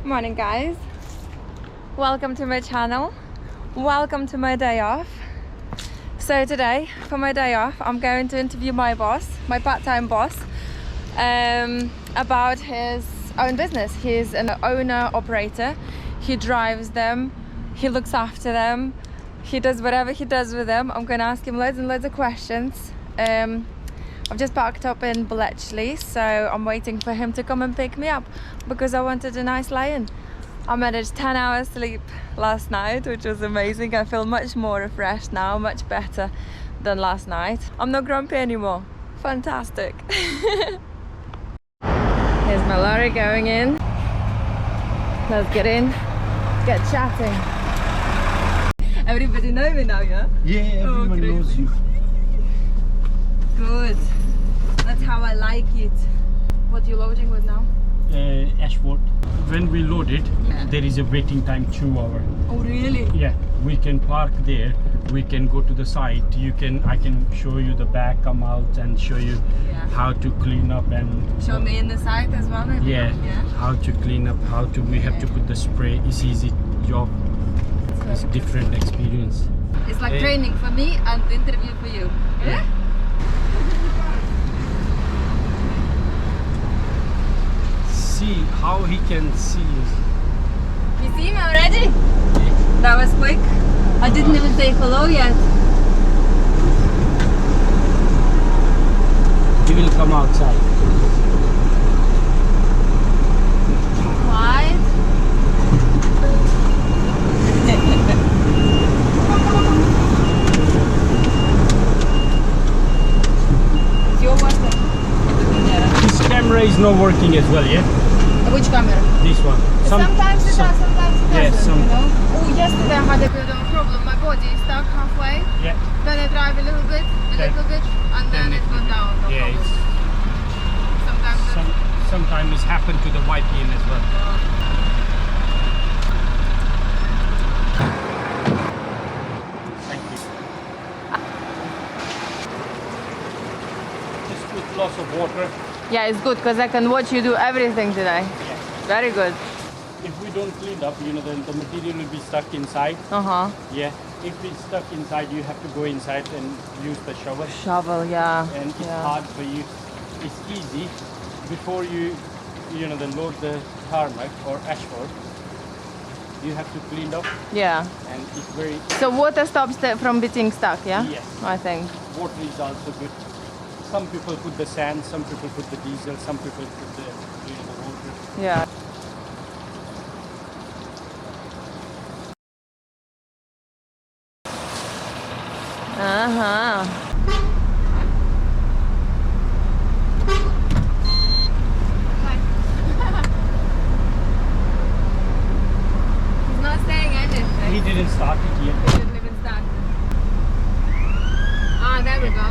Morning guys, welcome to my channel, welcome to my day off. So today for my day off I'm going to interview my boss, my part-time boss, about his own business. He's an owner operator, he drives them, he looks after them, he does whatever he does with them. I'm going to ask him loads and loads of questions. I've just parked up in Bletchley, so I'm waiting for him to come and pick me up because I wanted a nice lie-in. I managed 10 hours sleep last night, which was amazing. I feel much more refreshed now, much better than last night. I'm not grumpy anymore. Fantastic. Here's my lorry going in. Let's get in, get chatting. Everybody know me now, yeah? Yeah, everyone knows you. Good. That's how I like it. What are you loading with now? Ashford. When we load it, there is a waiting time 2 hours. Oh really? Yeah, we can park there. We can go to the site. I can show you the back, come out and show you how to clean up and show me in the site as well. Maybe. Yeah, how to clean up, how to we have to put the spray. It's easy job. It's a different experience. It's like training for me and the interview for you. Yeah. See how he can see you. You see me already? Yeah. That was quick. I didn't even say hello yet. He will come outside. Quiet. It's your water. This camera is not working as well, yeah? Which camera? This one. Sometimes it does, sometimes it doesn't, you know? Oh, yesterday I had a bit of a problem. My body is stuck halfway. Yeah. Then I drive a little bit, and then it goes down. No problem. Sometimes it's happened to the YPN as well. Thank you. Just put lots of water. Yeah, it's good because I can watch you do everything today. Yeah. Very good. If we don't clean up, then the material will be stuck inside. Yeah. If it's stuck inside, you have to go inside and use the shovel. Shovel, yeah. And it's hard for you. It's easy. Before you then load the tarmac or asphalt, you have to clean up. Yeah. And it's very. So water stops from being stuck, yeah? Yes. I think. Water is also good. Some people put the sand, some people put the diesel, some people put the water. Yeah. He's not saying anything. He didn't start it yet. He didn't even start. Ah, there we go.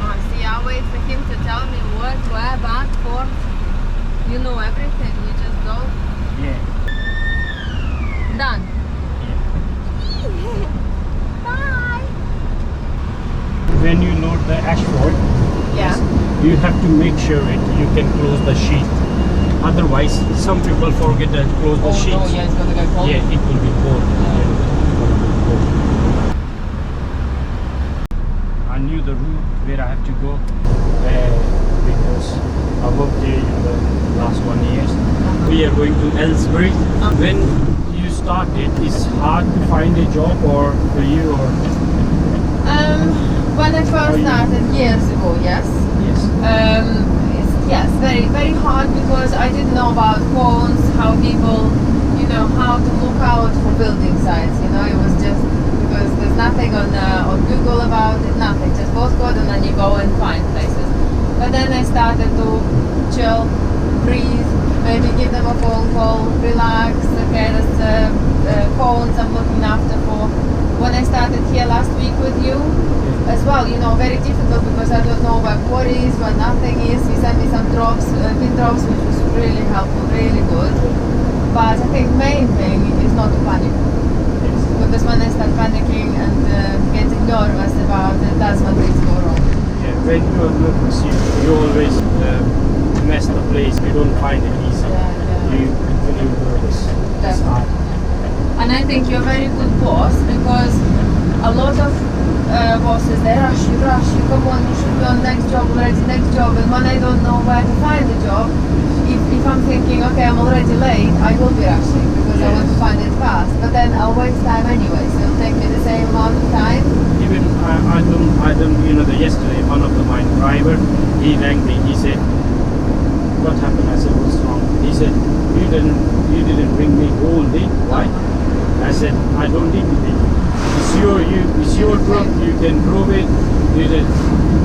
Oh, see, I wait for him to tell me what, where, back, forth. You know everything. You just go. Yeah. Done. Yeah. Bye. When you load the asphalt, you have to make sure you can close the sheet. Otherwise, some people forget to close the sheet. Oh, yeah, it's gonna go cold. Yeah, it will be cold. I knew the route where I have to go because I worked there the last 1 year. We are going to Ellsbury. When you started, it's hard to find a job or for you or? When I first started years ago, yes. Yes, very, very hard because I didn't know about phones, how people, how to look out for building sites. It was just because there's nothing on Google about it, nothing, just postcode, and then you go and find places. But then I started to chill, breathe, maybe give them a phone call, relax. Okay, that's phones I'm looking after for. When I started here last week with you, as well, very difficult because I don't know where quarries, where nothing is. You sent me some drops, pin drops, which was really helpful, really good. But I think main thing is not to panic. Because when I start panicking and getting nervous about it, that's when things go wrong. Yeah, when you are nervous, you always mess the place. You don't find it easy. You really work. It's hard. And I think you're a very good boss because a lot of bosses, they rush you, come on, you should be on next job already, next job. And when I don't know where to find the job, if I'm thinking, okay, I'm already late, I will be rushing because I want to find it fast. But then I'll waste time anyway, so it'll take me the same amount of time. Even I don't, yesterday one of my driver, he rang me, he said, what happened? I said, what's wrong? He said, you didn't ring me all day. Why? I said, I don't need to be. It's your truck, you can prove it. You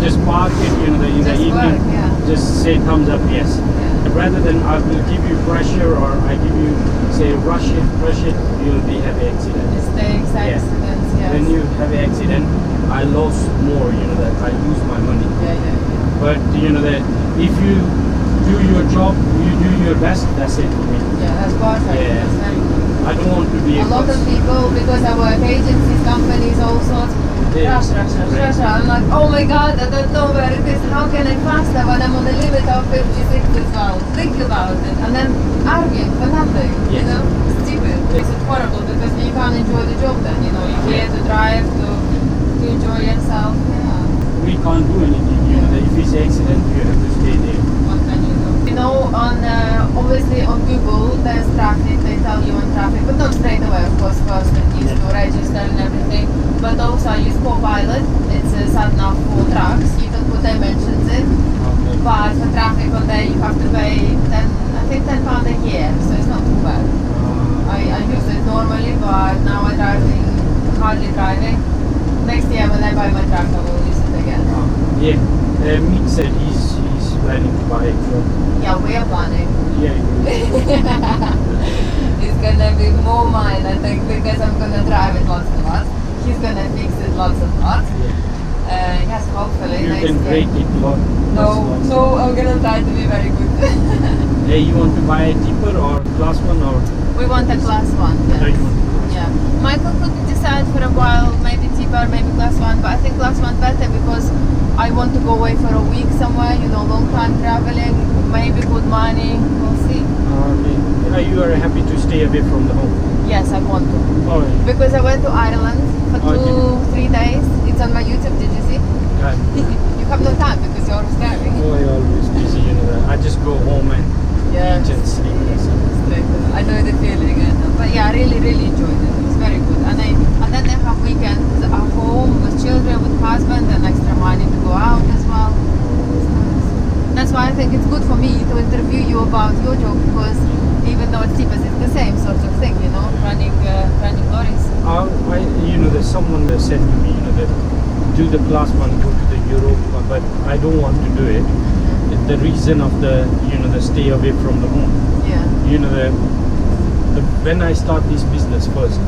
just park it, in the evening. Just say thumbs up, yes. Rather than I will give you pressure or I give you, say, rush it, you'll be have an accident. Mistakes, accidents, yes. When you have an accident, I lost more, that I lose my money. But, that if you do your job, you do your best, that's it for me. Yeah, that's perfect. Yeah. That's very good. I don't want to be a lot of people, because I work agencies, companies, all sorts, rush. I'm like, oh my god, I don't know where it is. How can I faster when I'm on the limit of 56 as well? Think about it. And then arguing for nothing, stupid. It's horrible because you can't enjoy the job then, you're here to drive, to enjoy yourself. Yeah. We can't do anything, if it's an accident, you have to stay there. What can you do? Obviously on Google there's traffic, they tell you on traffic, but not straight away, of course, first it needs to register and everything. But also I use Copilot, it's a sat nav for trucks, you can put dimensions in. Okay. But for traffic on there you have to pay £10 a year, so it's not too bad. I use it normally, but now I'm hardly driving. Next year when I buy my truck I will use it again. Mick said he's planning to buy it from. Yeah, we are planning. Yeah. It's gonna be more mine, I think, because I'm gonna drive it lots and lots. He's gonna fix it lots and lots. Yes, hopefully. You next can year. break it lots. No, I'm gonna try to be very good. Hey, you want to buy a tipper or class one or? We want a class one. Yes. Yeah. Michael couldn't decide for a while, maybe tipper, maybe class one, but I think class one better because I want to go away for a week somewhere, long time traveling, maybe good money, we'll see. You are happy to stay away from the home? Yes, I want to. Oh, yeah. Because I went to Ireland for 2-3 days. It's on my YouTube, did you see? You have no time because you're always driving. Oh, you're always busy, I just go home and eat and sleep. I know the feeling. But yeah, I really, really enjoyed it. It was very good. And then I have weekends at home with children, with husband, and extra money to go out as well. That's why I think it's good for me to interview you about your job because even though it's cheaper, it's the same sort of thing, running lorries. There's someone that said to me, that do the class one, go to the Europe, but I don't want to do it. The reason of the stay away from the home. Yeah. When I start this business first,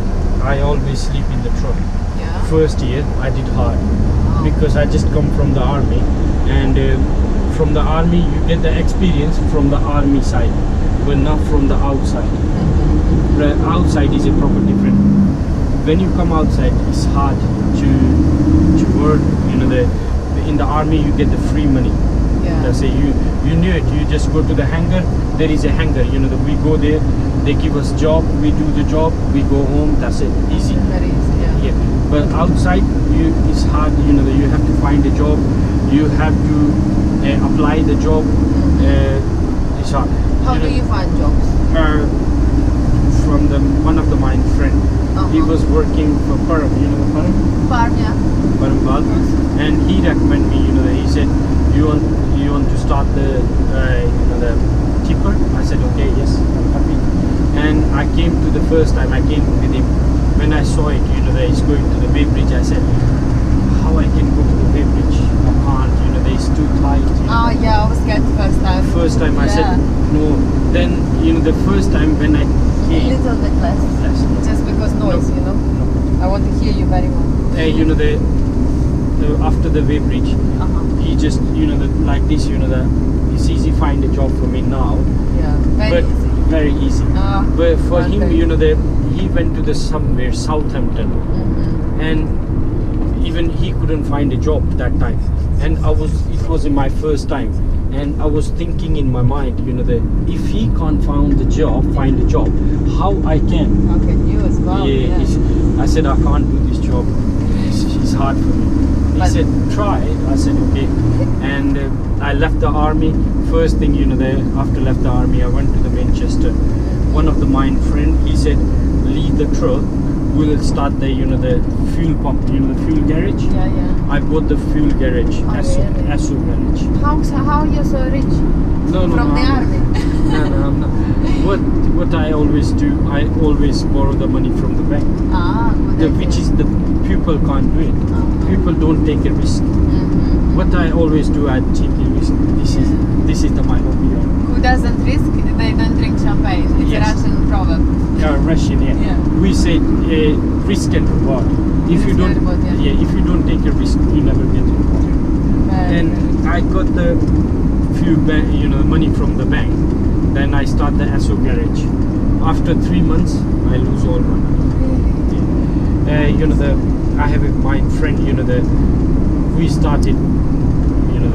I always sleep in the truck. Yeah. First year I did hard because I just come from the army, and from the army you get the experience from the army side, but not from the outside. The outside is a proper different. When you come outside, it's hard to work. In the army you get the free money. That's it. You knew it. You just go to the hangar. There is a hangar. We go there. They give us job. We do the job. We go home. That's it. Easy. Very easy. Yeah. But outside, it's hard. You have to find a job. You have to apply the job. It's hard. How do you find jobs? From one of my friend. He was working for Param. Param? Param, yeah. Param, and he recommended me. He said, you want to start the tipper? I said okay, yes, I'm happy. And I came to the first time I came with him. When I saw it, that he's going to the Bay Bridge, I said, how I can go to the Bay Bridge? I can't, it's too tight. Oh yeah, I was scared the first time. First time I said no. Then the first time when I came, a little bit less. Just because noise, No. I want to hear you very well. After the Bay Bridge, he just like this, it's easy find a job for me now. Yeah, very easy. But for him, he went to the somewhere Southampton, and even he couldn't find a job that time. And it was in my first time. And I was thinking in my mind, you know, that if he can't find a job, how I can? How can you as well? Yeah, I said I can't do this job. It's hard for me. He But- said try. I said okay, and I left the army. First thing, you know, after left the army, I went to the Manchester. One of mine friend, he said, leave the truck. We'll start the, you know, the fuel pump, you know, the fuel garage. Yeah. I bought the fuel garage, Oh, Esso really? garage. How are you so rich? No, From the I'm- army? No, I'm not. What I always do, I always borrow the money from the bank. Good Which idea. is the people can't do it. People don't take a risk. Mhm. What I always do, I take a risk. This is my hobby. Who doesn't risk, they don't drink champagne. It's Yes. a Russian proverb. Russian, yeah. Yeah. We say risk and reward. If you Risk don't, and reward, yeah. if you don't take a risk, you never get it. Very And good. I got the you know, money from the bank. Then I start the Esso garage. After 3 months, I lose all my money. You know, I have my friend, you know, we started, you know,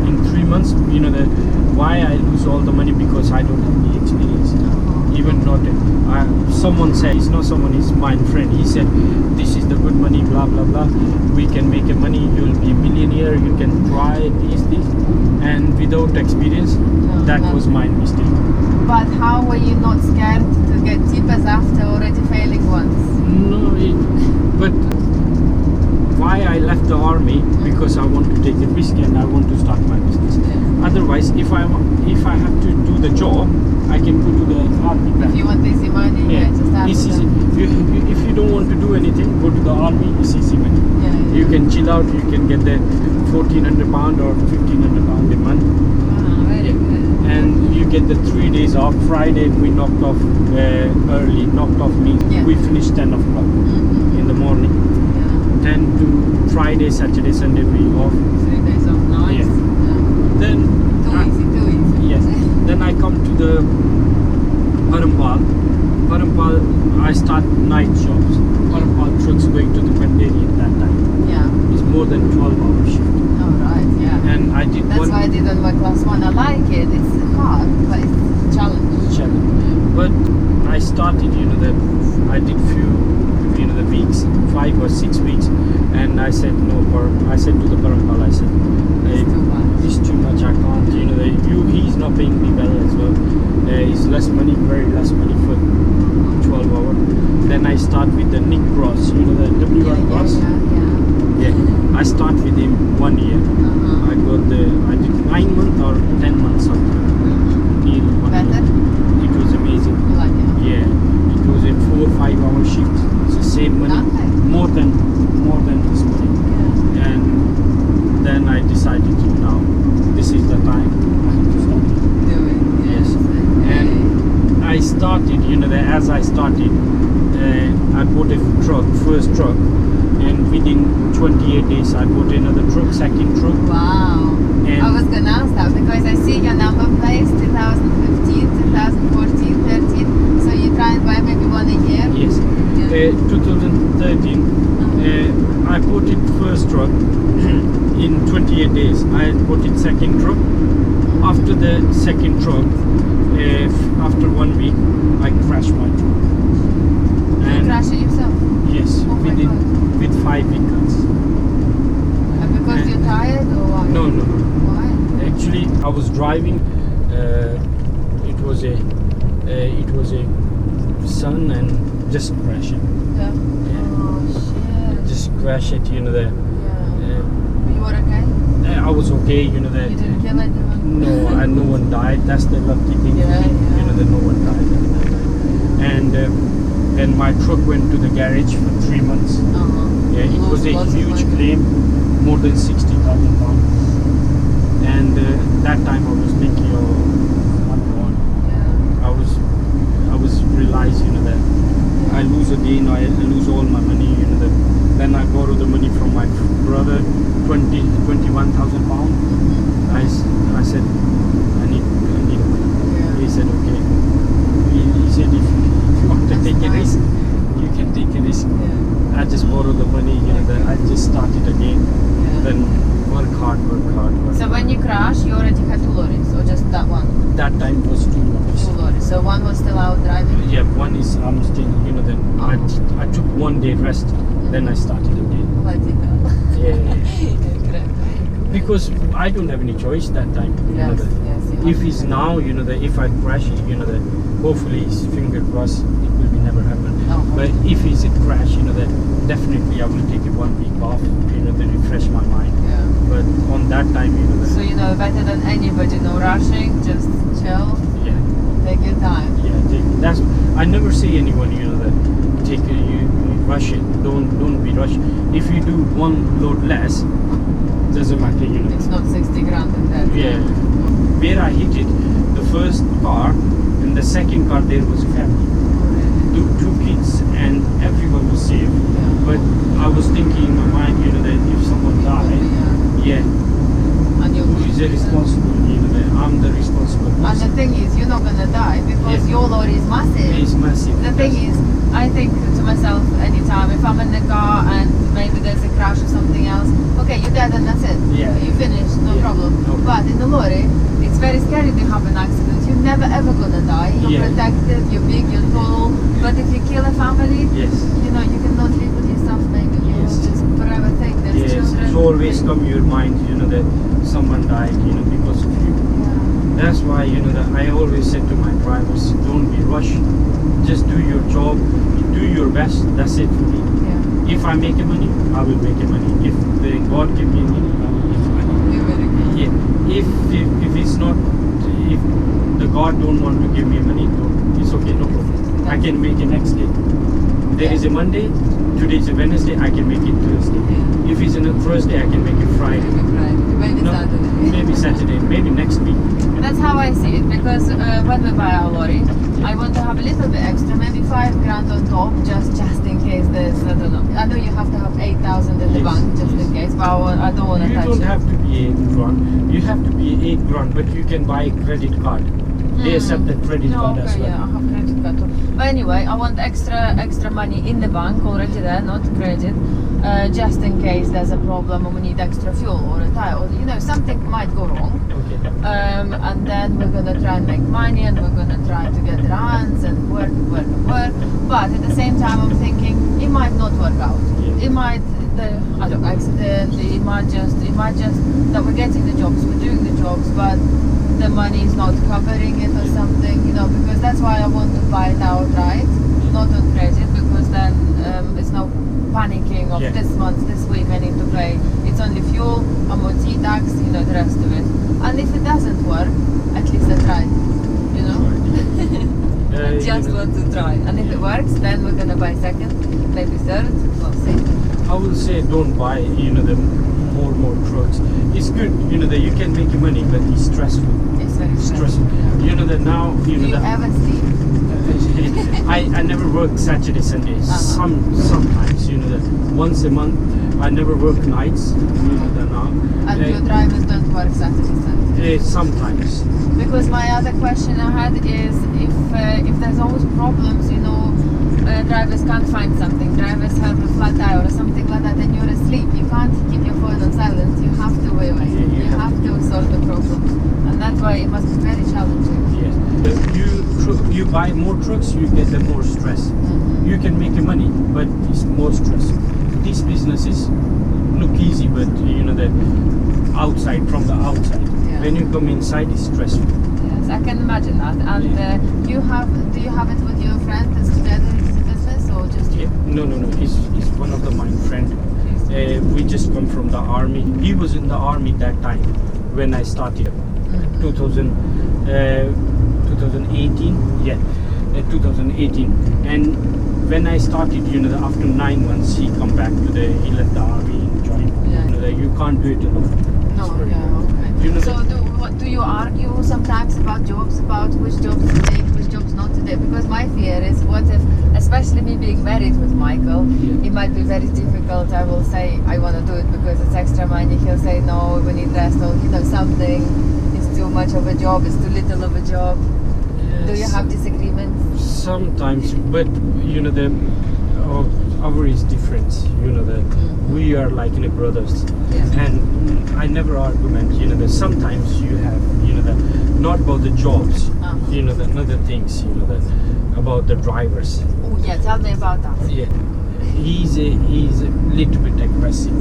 in 3 months, you know, why I lose all the money, because I don't have the experience. Even not someone said, it's not someone, it's my friend. He said, this is the good money, blah blah blah. We can make a money. You'll be a millionaire. You can try this, and without experience, that was my mistake. But how were you not scared to get tips after already failing once? No, but why I left the army, because I want to take a risk and I want to start my business. Otherwise, if I have to do the job, I can go to the army. If you want easy money, just start it's with easy. them. If you don't want to do anything, go to the army. It's easy money. Yeah. You can chill out. You can get the £1,400 or £1,500 a month, Very good. and you get the 3 days off. Friday we knocked off early. Knocked off means Yeah. we finished 10 o'clock Mhm. in the morning. Yeah. 10 to Friday, Saturday, Sunday we off. 3 days off, nice. Yeah. Yeah. Then Too easy. yes. Then I come to the Parampal. I start night jobs. Parampal trucks going to the Pandari at that time. Yeah. It's more than 12-hour shift. Alright, yeah. And I did That's one why I didn't work class 1. I like it. It's hard, but it's a challenge. challenge. But I started, you know, I did few, you know, the weeks, 5 or 6 weeks, and I said no. I said to the Parampal, I said, It's too much. it's too much. I can't. You know, he's not paying me well as well. It's less money, very less money for 12 hours. Then I start with the Nick Cross. You know, the W1 Cross. Yeah. I start with him 1 year. Uh-huh. I did 9 months or 10 months something. Nearly 1 year. Better? It was amazing. You like it? Yeah, it was a 4 or 5 hour shift. It's the same money, Okay. more than this money. Yeah. And then I decided, now this is the time I have to start. Do it. Yes. And I started, you know, as I started, I bought a truck, first truck, and within 28 days I bought another truck, second truck. Wow. And I was gonna ask that because I see your number plates 2015, 2014, 13. So you try and buy maybe one a year? yes, Yeah. 2013, I bought it first truck in 28 days. I bought it second truck. After the second truck, after 1 week, I crashed my truck. You crash it yourself? Yes, Oh my with 5 vehicles. Because you're tired or what? No. Why? Actually, I was driving. It was a sun and just crash it. Yeah. Oh shit. Just crash it. You know Yeah. You were okay? I was okay. You know You didn't kill anyone? No, no one died. That's the lucky thing. Yeah, You know that no one died. And then my truck went to the garage for 3 months. Uh-huh. Yeah, it was a Lots of huge money. claim, more than £60,000. And that time I was thinking, oh my God, Yeah. I was realized, you know, that I lose again, I lose all my money, you know, that then I borrow the money from my brother, 21,000 pounds. I said, I need money. Yeah. He said, okay. He said, if you want to That's take a nice. risk, you can take a risk. Yeah. I just borrow the money, you know, then I just started again. Yeah. Then work hard. So when you crash, you already had to that time was 2 lorries. 2 lorries. So one was still out driving? Yeah, one is I'm still, you know, then I took 1 day rest, then I started again. Bloody hell. Yeah. Because I don't have any choice that time. You know, Yes, yes. you if have it's to. now, you know, if I crash it, you know, hopefully, finger crossed, it will be never happen. Oh. But if it's a crash, you know, definitely I will take it 1 week off, you know, to refresh my mind. Yeah. But on that time, you know, So you know better than anybody, no rushing, just chill, yeah, take your time. that's. I never see anyone, you know, you rush it. Don't be rushed. If you do 1 load less, doesn't matter, you know. It's not 60 grand in that. Yeah. Where I hit it, the first car and the second car, there was a family. Two kids and everyone was safe. Yeah. But I was thinking in my mind, you know, that if someone died, yeah, And you who is the responsible? You know, that I'm the responsible And the person. thing is, you're not gonna die because Yeah. your lorry is massive. It's massive. The thing is, I think to myself anytime, if I'm in the car and maybe there's a crash or something else, okay, you're dead and that's it. Yeah. You finished, no Yeah. problem. No. But in the lorry, it's very scary to have an accident. You're never ever gonna die. You're Yeah. protected, you're big, you're tall. But if you kill a family, Yes. you know, you cannot live with yourself, maybe you Yes. just forever think there's Yes. children. It's always come your mind, you know, that someone died, you know, because of you. Yeah. That's why, you know, that I always said to my drivers, don't be rushed. Just do your job, do your best. That's it for me. Yeah. If I make a money, I will make a money. If the God give me money, I will give money. You're very good. Yeah. If it's not, if the God don't want to give me money, it's okay, no problem. I can make it next day. There is a Monday, today is a Wednesday, I can make it Thursday. Yeah. If it's a Thursday, I can make it Friday. Maybe No, Saturday. maybe Saturday, maybe next week. That's how I see it, because when we buy our lorry, I want to have a little bit extra, maybe 5 grand on top, just in case there's, I don't know. I know you have to have 8,000 in the Yes, bank, just yes. in case, but I don't want to You touch don't it. have to be 8 grand. You have to be 8 grand, but you can buy a credit card. They accept the credit No, card as okay, well. yeah, I have credit card too. But anyway, I want extra money in the bank already there, not credit, just in case there's a problem or we need extra fuel or a tire, or you know, something might go wrong. Okay. And then we're gonna try and make money and we're gonna try to get runs and work. But at the same time, I'm thinking it might not work out. Yeah. It might, I don't know, accident. It might just that we're getting the jobs, we're doing the jobs, but the money is not covering it or something, you know. Because that's why I want to buy it outright, not on credit, because then it's no panicking of Yeah. this month, this week I need to pay. It's only fuel, MOT tax, you know, the rest of it. And if it doesn't work, at least I tried, you know. I You just know, want to try. And if it works, then we're gonna buy second, maybe third, we'll see. I will say don't buy, you know, the more trucks. It's good, you know, that you can make money, but it's stressful. It's very Stressful. You know that now, you Do know you that ever sleep? I never work Saturday, Sunday. Uh-huh. Sometimes, you know that once a month. I never work nights, you know that now. And your drivers don't work Saturday, Sunday? Sometimes. Because my other question I had is if there's always problems, you know, drivers can't find something, drivers have a flat tire or something like that, and you're asleep, you can't keep your phone on silent, you have to wait. You have to solve the problem, and that's why it must be very challenging. Yes. You buy more trucks, you get the more stress. Mm-hmm. You can make money, but it's more stress. These businesses look easy, but you know that from the outside. Yeah. When you come inside, it's stressful. Yes, I can imagine that. And do you have it with your friend that's together in the business, or just you? Yeah. No. He's one of my friend. We just come from the army. He was in the army that time when I started. Mm-hmm. 2018. Yeah, 2018. And when I started, you know, after 9 months, he come back to he left the army and joined. Yeah. You know, that you can't do it alone. No, It's very yeah, hard. okay. You know So do you argue sometimes about jobs, about which jobs to take, which jobs not to take? Because my fear is, what if, especially me being married with Michael, Yeah. it might be very difficult. I will say I want to do it because it's extra money. He'll say no, we need rest, or you know, something is too much of a job, it's too little of a job. Do you have disagreements? Sometimes, but you know, our is different. You know that we are like in a brothers, Yeah. and I never argument. You know that sometimes you have, you know that not about the jobs. Uh-huh. You know, the other things. You know, about the drivers. Oh yeah, tell me about that. Yeah, he's a little bit aggressive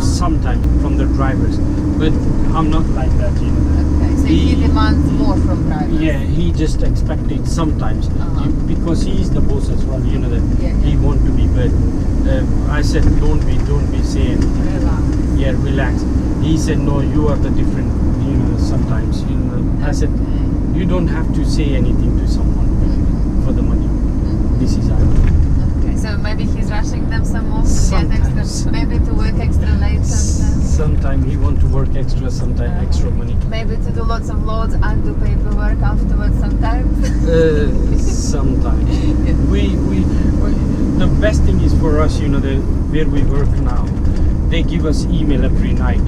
sometimes from the drivers, but I'm not like that. You know. Okay, so he demands more from drivers. Yeah, he just expected sometimes because he's the boss as well. You know that he want to be, but I said don't be saying. Relax. Yeah, relax. He said no, you are the different. You know, sometimes you know. I said you don't have to say anything to someone for the money. This is how. Okay, so maybe he's rushing them some more to Sometimes. get extra, maybe to work extra late sometimes. Sometimes he want to work extra, sometimes extra money. Maybe to do lots of loads and do paperwork afterwards sometimes. Sometimes. We the best thing is for us, you know, where we work now, they give us email every night.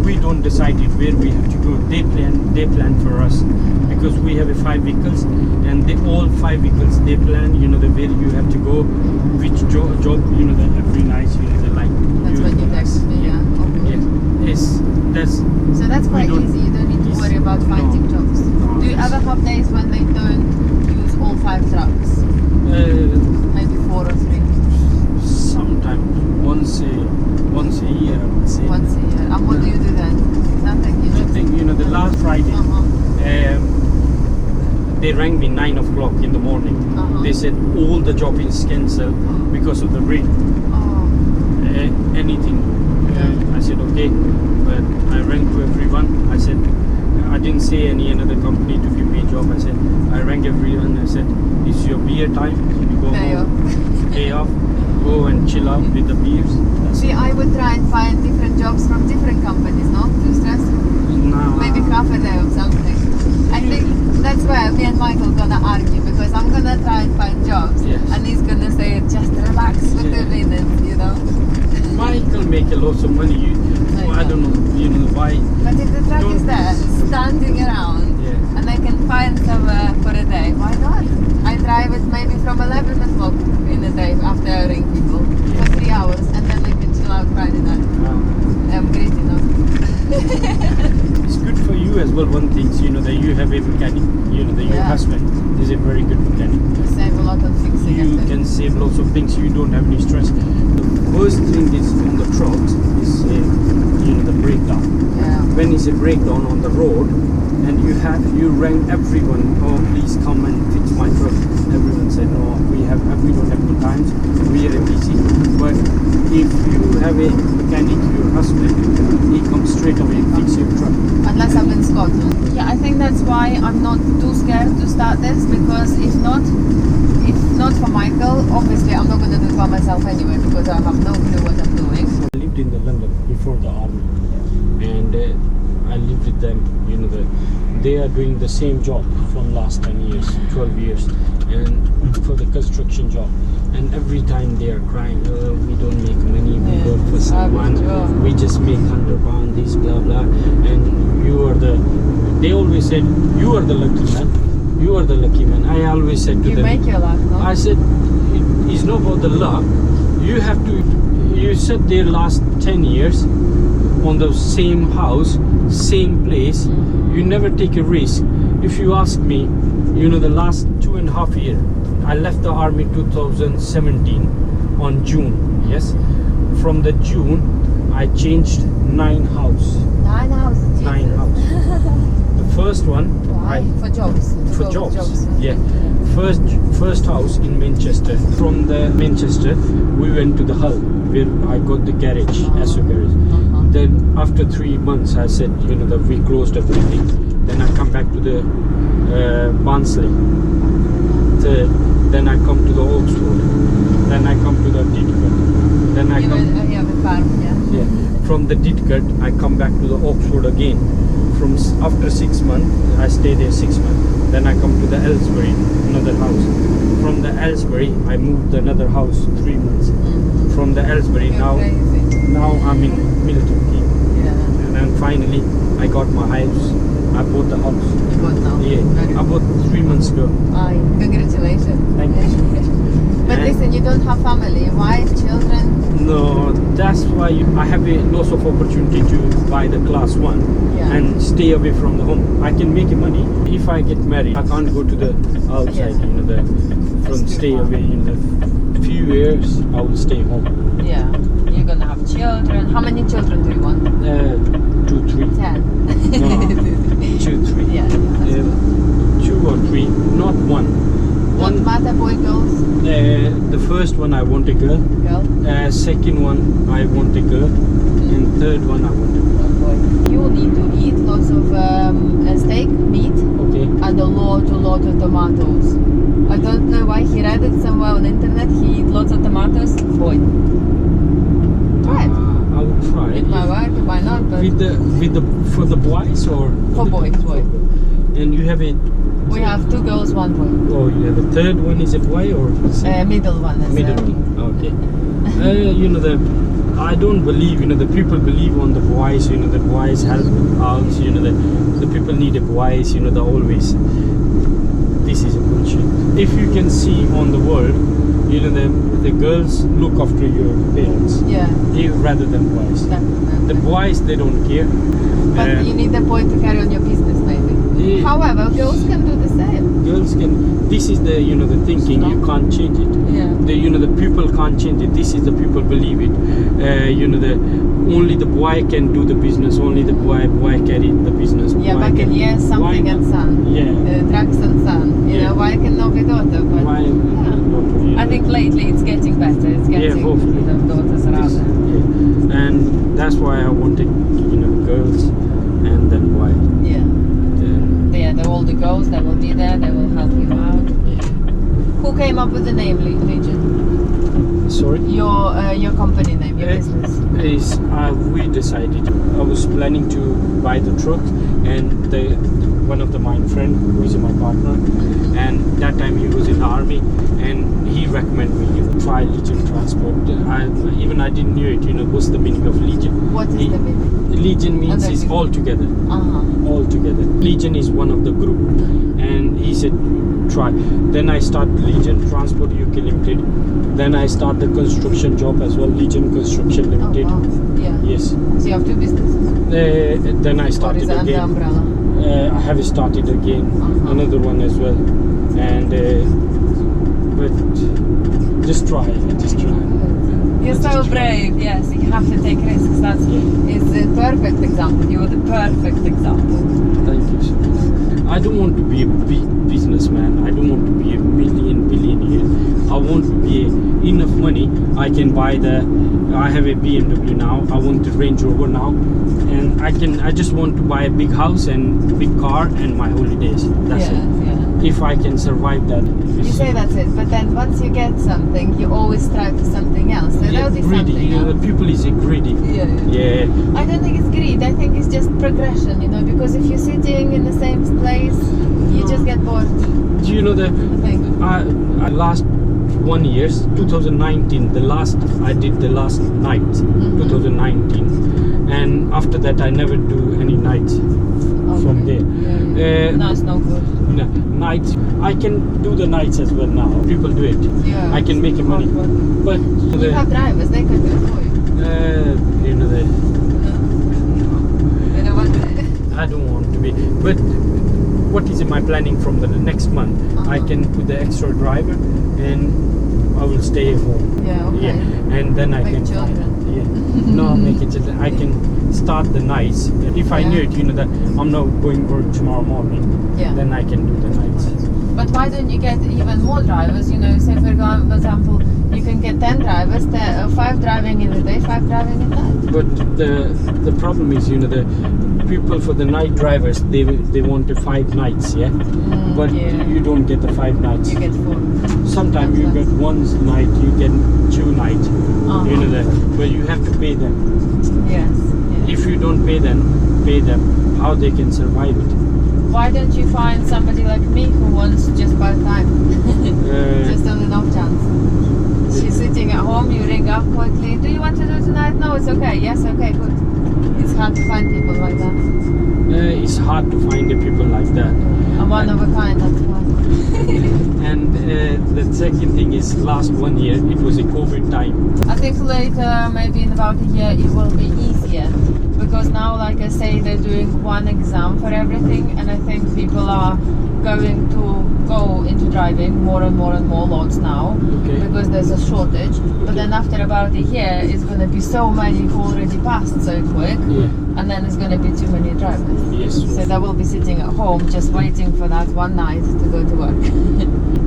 We don't decide it where we have to go. They plan for us because we have 5 vehicles and all 5 vehicles they plan, you know, where you have to go, which job, you know, every night, you know, like. That's what you text me, yeah. Okay. Yes, So that's quite easy. You don't need to worry about finding jobs. No, Do you ever have days when they don't use all 5 trucks? Maybe 4 or 3. Sometimes once a year, I would say. Once a year. And what do you do then? Nothing. You just Nothing, you know, the last Friday, they rang me 9 o'clock in the morning. They said all the job is cancelled because of the rain. Anything. I said okay, but I rang to everyone. I said I didn't say any another company to give me a job. I said I rang everyone. I said it's your beer time. You go home, day off, go and chill out with the beers. See, I would try and find different jobs from different companies, no? Too stressful. Nah. Maybe cafe day or something. I think that's where me and Michael gonna argue because I'm gonna try and find jobs and he's gonna say just relax for 2 minutes, you know. Michael make a lot of money. I don't know, you know why. But if the truck is there, standing around, and I can find somewhere for a day, why not? I drive it maybe from 11 o'clock in the day after I ring people for 3 hours, and then I can chill out Friday night. I'm great, you know. It's good for you as well. One thing, you know, that you have a mechanic. You know, that your husband is a very good mechanic. You save a lot on fixing. You can save lots of things. You don't have any stress. The worst thing is on the trucks is you know, the breakdown. When it's a breakdown on the road, and you rang everyone, oh please come and fix my truck. Everyone said no, we don't have no time. We are busy. But if you have a mechanic, your husband, he comes straight away and fix your truck. Unless I'm in Scotland. Yeah, I think that's why I'm not too scared to start this, because if not for Michael, obviously I'm not going to do it by myself anyway, because I have no clue what I'm doing. I lived in the London before the army, and I lived with them. You know, they are doing the same job from last 10 years, 12 years, and for the construction job. And every time they are crying, oh, we don't make money, we work for someone, we just make £100, this, blah, blah. And they always said, you are the lucky man, you are the lucky man. I always said to them, you make your luck, no? I said, it's not about the luck. You sat there last 10 years on the same house, same place. You never take a risk. If you ask me, you know, the last 2.5 years, I left the army 2017 on June. Yes, from the June I changed 9 houses. 9 houses. 9 houses. The first one. Why? For jobs. For jobs. Yeah. First house in Manchester. From the Manchester, we went to the Hull, where I got the garage, SO garage. Then after 3 months, I said, you know, that we closed everything. Then I come back to the Barnsley. Then I come to the Oxford. Then I come to the Didcot. Then I come. You have a farm, yeah. From the Didcot, I come back to the Oxford again. After 6 months, I stay there 6 months. Then I come to the Aylesbury, another house. From the Aylesbury, I moved to another house 3 months. From the Aylesbury, now I'm in Milton Keynes. Yeah. And then finally, I got my house. I bought the house. You bought now? Yeah, I bought 3 months ago. Congratulations. Thank you. But And- listen, you don't have family, wife, children. No, that's why I have a lots of opportunity to buy the class 1 Yeah. and stay away from the home. I can make money. If I get married, I can't go to the outside, Yeah. from too stay far. away. Few years I will stay home. Yeah. You're gonna have children. How many children do you want? 2, 3. 10. No, 2, 3. Yeah. That's good. 2 or 3, not one. Don't matter, boy, girls, The first one I want a girl. girl. Second one I want a girl, and third one I want a boy. Oh boy. You need to eat lots of steak, meat, Okay. and a lot of tomatoes. I don't know why he read it somewhere on the internet. He eat lots of tomatoes. Boy, try it. I will try. It might work, it might not, but With the for the boys or for boy. And you have a We have 2 girls, 1 boy. oh you have a third one is a boy or Middle one is middle one? Okay. I don't believe the people believe on the boys. The boys help out. The people need a boys. The always. This is a bullshit. If you can see on the world, the girls look after your parents Yeah, rather than boys. definitely. The boys they don't care. But you need a boy to carry on your business, maybe. Yeah. However, girls can do the same. Girls can. This is the the thinking. You can't change it. Yeah. The people can't change it. This is the people believe it. The only the boy can do the business. Only the boy carry the business. Yeah, boy back in can, years, something why and not? son. Yeah. Drugs and son. You Yeah. know, why can not be daughter? But Why? I think lately it's getting better. It's getting hopefully. daughters around. Yeah. And that's why I wanted girls and then boy. Yeah. Yeah, the older girls, they will be there. They will help you out. Who came up with the name Legion? Sorry. Your company name, your Uh, business. We decided. I was planning to buy the truck, and one of my friend who is my partner, and that time he was in the army, and he recommended me try Legion Transport. I didn't know it. What's the meaning of Legion? What is the meaning? Legion means is all together. All together. Legion is one of the group, and he said try. Then I start Legion Transport UK Limited. Then I start the construction job as well, Legion Construction Oh, Limited. wow. Yeah. Yes. So you have 2 businesses? Then I Or started is it under again. umbrella? I have started again, another one as well, and but just try. You're so brave. Yes, you have to take risks. That's is the perfect example. You are the perfect example. Thank you so much. I don't want to be a big businessman. I don't want to be a billionaire. I want to be enough money. I can buy I have a BMW now. I want a Range Rover now, and I just want to buy a big house and big car and my holidays. That's it. Yeah. If I can survive that. You say that's it, but then once you get something, you always strive for something else. So there'll be greedy. something The else. people is greedy. Yeah. I don't think it's greed. I think it's just progression. Because if you're sitting in the same place, you just get bored. Do you know I think. last 1 year, 2019, I did the last night, 2019, and after that I never do any nights from there. Yeah. No, it's no good. Nights, I can do the nights as well now. People do it. Yeah. I can make money, but You have drivers, they can do it for you. You know what? I don't want to be. But what is my planning from the next month? I can put the extra driver, and I will stay at home. Yeah, okay. Yeah, and then I Make can children. No, make it. I can start the nights. If I knew it, that I'm not going to work tomorrow morning. Yeah. Then I can do the nights. But why don't you get even more drivers? Say for example, you can get 10 drivers, 5 driving in the day, 5 driving at night. But the problem is, the people for the night drivers, they want the 5 nights, yeah. But you don't get the 5 nights. You get 4. Sometimes you get 1 night, you get 2 nights. But you have to pay them. Yes. If you don't pay them, how they can survive it? Why don't you find somebody like me who wants just part-time? Just on an off chance. She's sitting at home, you ring up quickly. Do you want to do tonight? No, it's okay. Yes, okay, good. It's hard to find people like that. It's hard to find the people like that. one of a kind, that's why. And the second thing is, last 1 year it was a COVID time. I think later, maybe in about a year, it will be easier. Because now, like I say, they're doing one exam for everything, and I think people are going to go into driving more and more lots now, Okay. because there's a shortage. But then after about a year, it's going to be so many who already passed so quick, Yeah. and then it's going to be too many drivers. Yes. So they will be sitting at home just waiting for that one night to go to work.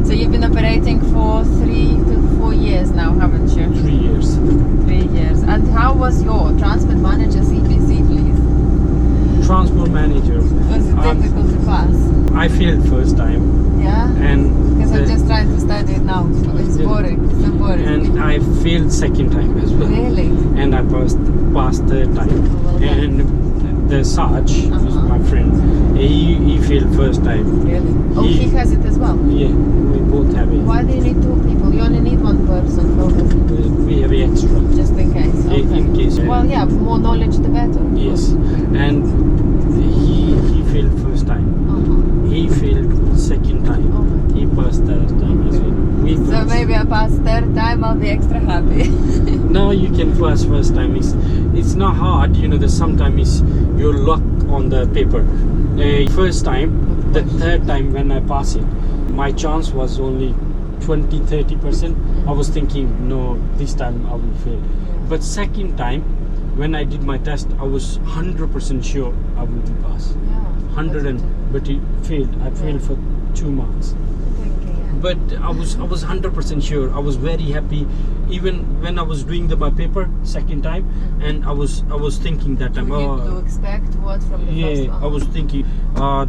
So you've been operating for 3 to 4 years now, haven't you? 3 years. 3 years. And how was your transport manager CPC, please? Transport manager. Was it difficult to pass? I failed first time, Yeah? and Because I'm just trying to study it now. It's boring. It's so boring. and I failed second time as well. Really? And I passed third time. well done. And the Saj, who's my friend, he failed first time. Really? Oh, he has it as well? Yeah, we both have it. Why do you need 2 people? You only need 1 person for everything. We have it extra. Just in case. Okay. In case. Well, yeah, more knowledge the better. Yes, and he failed first time. He failed second time. He passed third time as well. We So passed. maybe I pass third time, I'll be extra happy. No, you can pass first time. It's not hard. You know, the sometimes your luck on the paper. First time, the third time when I pass it, my chance was only 20-30%. I was thinking, no, this time I will fail. But second time, when I did my test, I was 100% sure I will be pass. Yeah. But it failed. I failed for 2 marks. But I was 100% sure. I was very happy, even when I was doing my paper second time, and I was thinking that time. To expect what from the first Yeah, one? I was thinking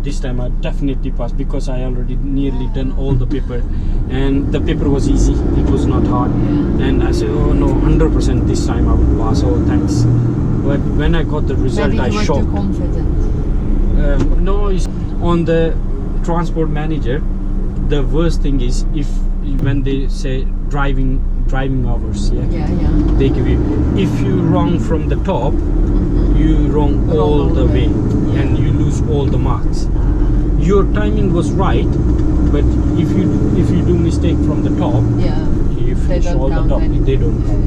this time I definitely pass, because I already nearly done all the paper, and the paper was easy. It was not hard. Yeah. And I said, oh no, 100% this time I will pass. Oh, thanks. But when I got the result, Maybe I you were shocked. too confident. No, it's on the transport manager. The worst thing is when they say driving hours. Yeah. Yeah. They give you, if you wrong from the top, you wrong all the way, and you lose all the marks. Your timing was right, but if you do mistake from the top, Yeah. you finish don't all the count top. anything. They don't count.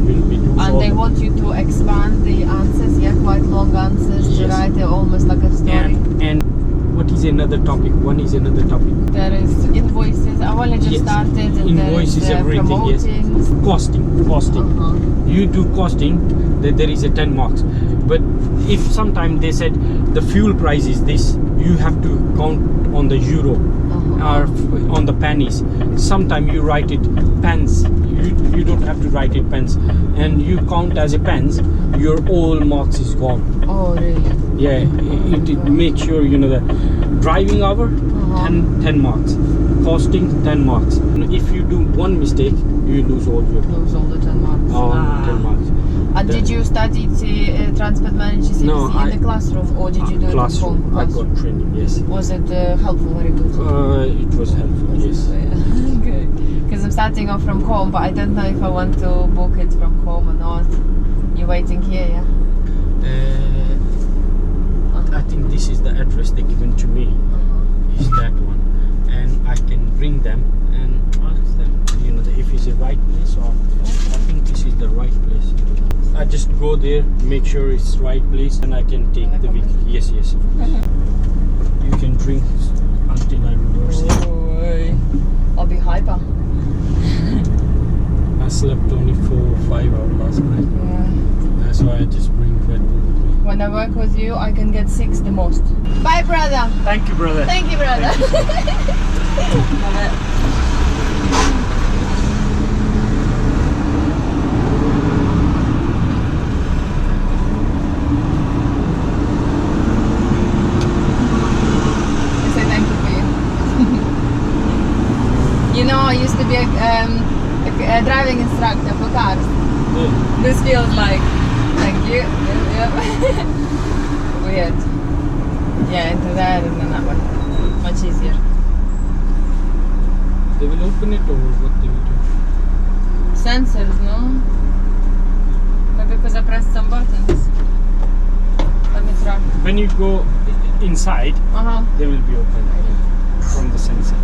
Will be lose And all they the- want you to expand the answers, quite long answers, to Yes. write it almost like a story. and what is another topic? One is another topic. There is invoices. I only just Yes. started, and Invoices, there is everything, yes. promoting. Costing. You do costing, there is a 10 marks. But if sometime they said the fuel price is this, you have to count on the euro or on the pennies. Sometime you write it pence. You don't have to write it pence, and you count as a pence. Your all marks is gone. Oh, really? Yeah, it make sure you know the driving hour 10 marks, costing 10 marks. If you do one mistake, you lose all your Lose all the 10 marks. 10 marks. And did you study transport management CPC No, in the classroom, or did you do it classroom. at home? I got training. Yes. Was it helpful? Very good. It was helpful. Yes. Good. Because I'm starting off from home, but I don't know if I want to book it from home or not. You're waiting here, yeah? I think this is the address they given to me. Is that one, and I can ring them and ask them. You know, if it's the right place, or I think this is the right place. I just go there, make sure it's right place, and I can take the week. Yes. You can drink until I reverse it. I'll be hyper. I slept only 4 or 5 hours last night. Yeah. That's why I just bring Red Bull with me. When I work with you, I can get 6 the most. Bye, brother. Thank you, brother. Thank you, brother. I say thank you for you. You know, I used to be a driving instructor for cars. Yeah. This feels like, thank you. Yep. Weird. Yeah, into that and then that one. Much easier. They will open it, or what they will do? Sensors, no? Maybe because I pressed some buttons. Let me try. When you go, inside, they will be open from the sensor.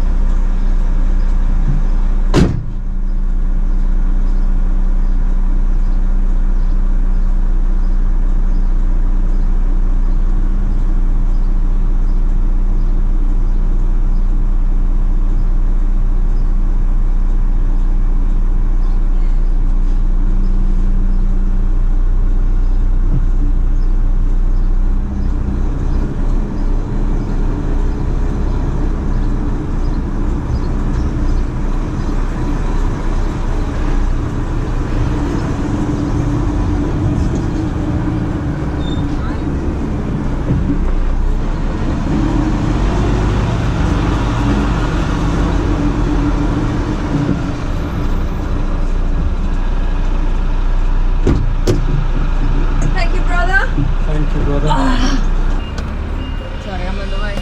Sorry, I'm on the way.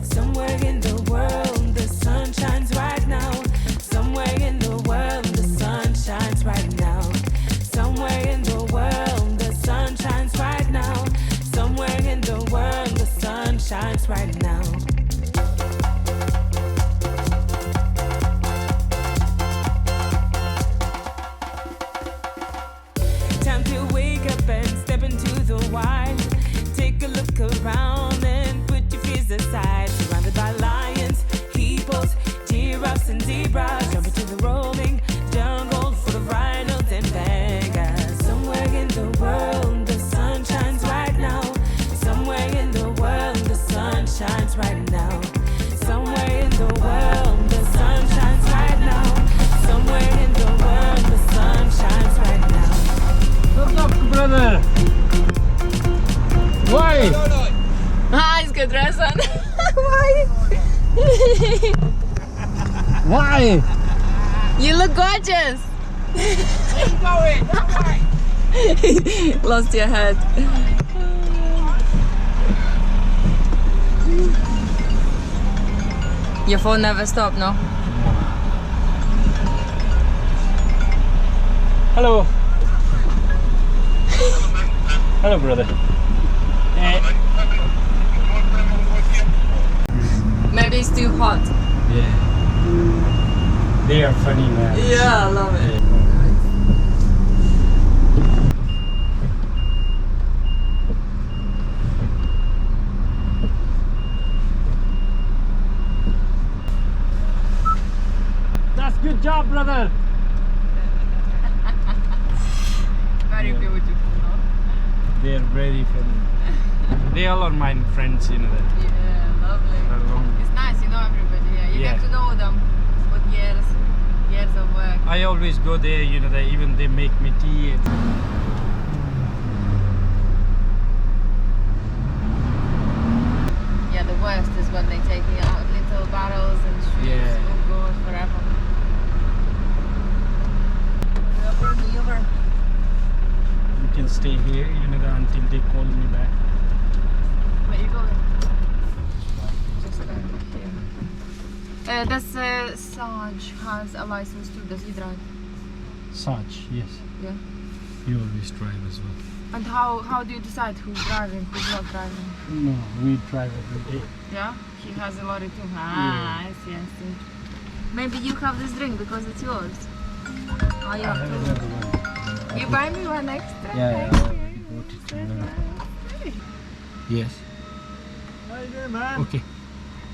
Somewhere in the world, the sun shines right now. Somewhere in the world, the sun shines right now. Somewhere in the world, the sun shines right now. Somewhere in the world, the sun shines right now. Time to wake up and step into the wild. Take a look around and put your fears aside. Surrounded by lions, hippos, giraffes and zebras. Jump into the rolling jungle full of rhinos and bears. Somewhere in the world, the sun shines right now. Somewhere in the world, the sun shines right now. Somewhere in the world, the sun shines right now. Somewhere in the world, the sun shines right now. What's up, brother? Why? Ah, it's good dress on. Why? Why? You look gorgeous. Lost your head. Your phone never stopped, no? Hello. Hello, brother. Maybe it's too hot. Yeah. They are funny, man. Yeah, I love it. That's good job, brother. Very beautiful, no? They are very funny. They all are my friends, you know that. Yeah, lovely. It's nice, you know everybody. Yeah, you Yeah. get to know them with years of work. I always go there, you know, even they make me tea. And Yeah, the worst is when they take you out little barrels and streets Yeah. will go on forever. Over. you can stay here, you know, until they call me back. Where you going? Just here. Does Saj has a license too? Does he drive? Saj, yes. Yeah. He always drive as well. And how do you decide who's driving, who's not driving? No, we drive every day. Yeah, he has a lorry too. Ah, I see. Maybe you have this drink because it's yours. Oh, you I have have two. another one. You buy me one extra? Yeah, Thank yeah. you. You bought it, you know. Yes. How you doing, man? Okay.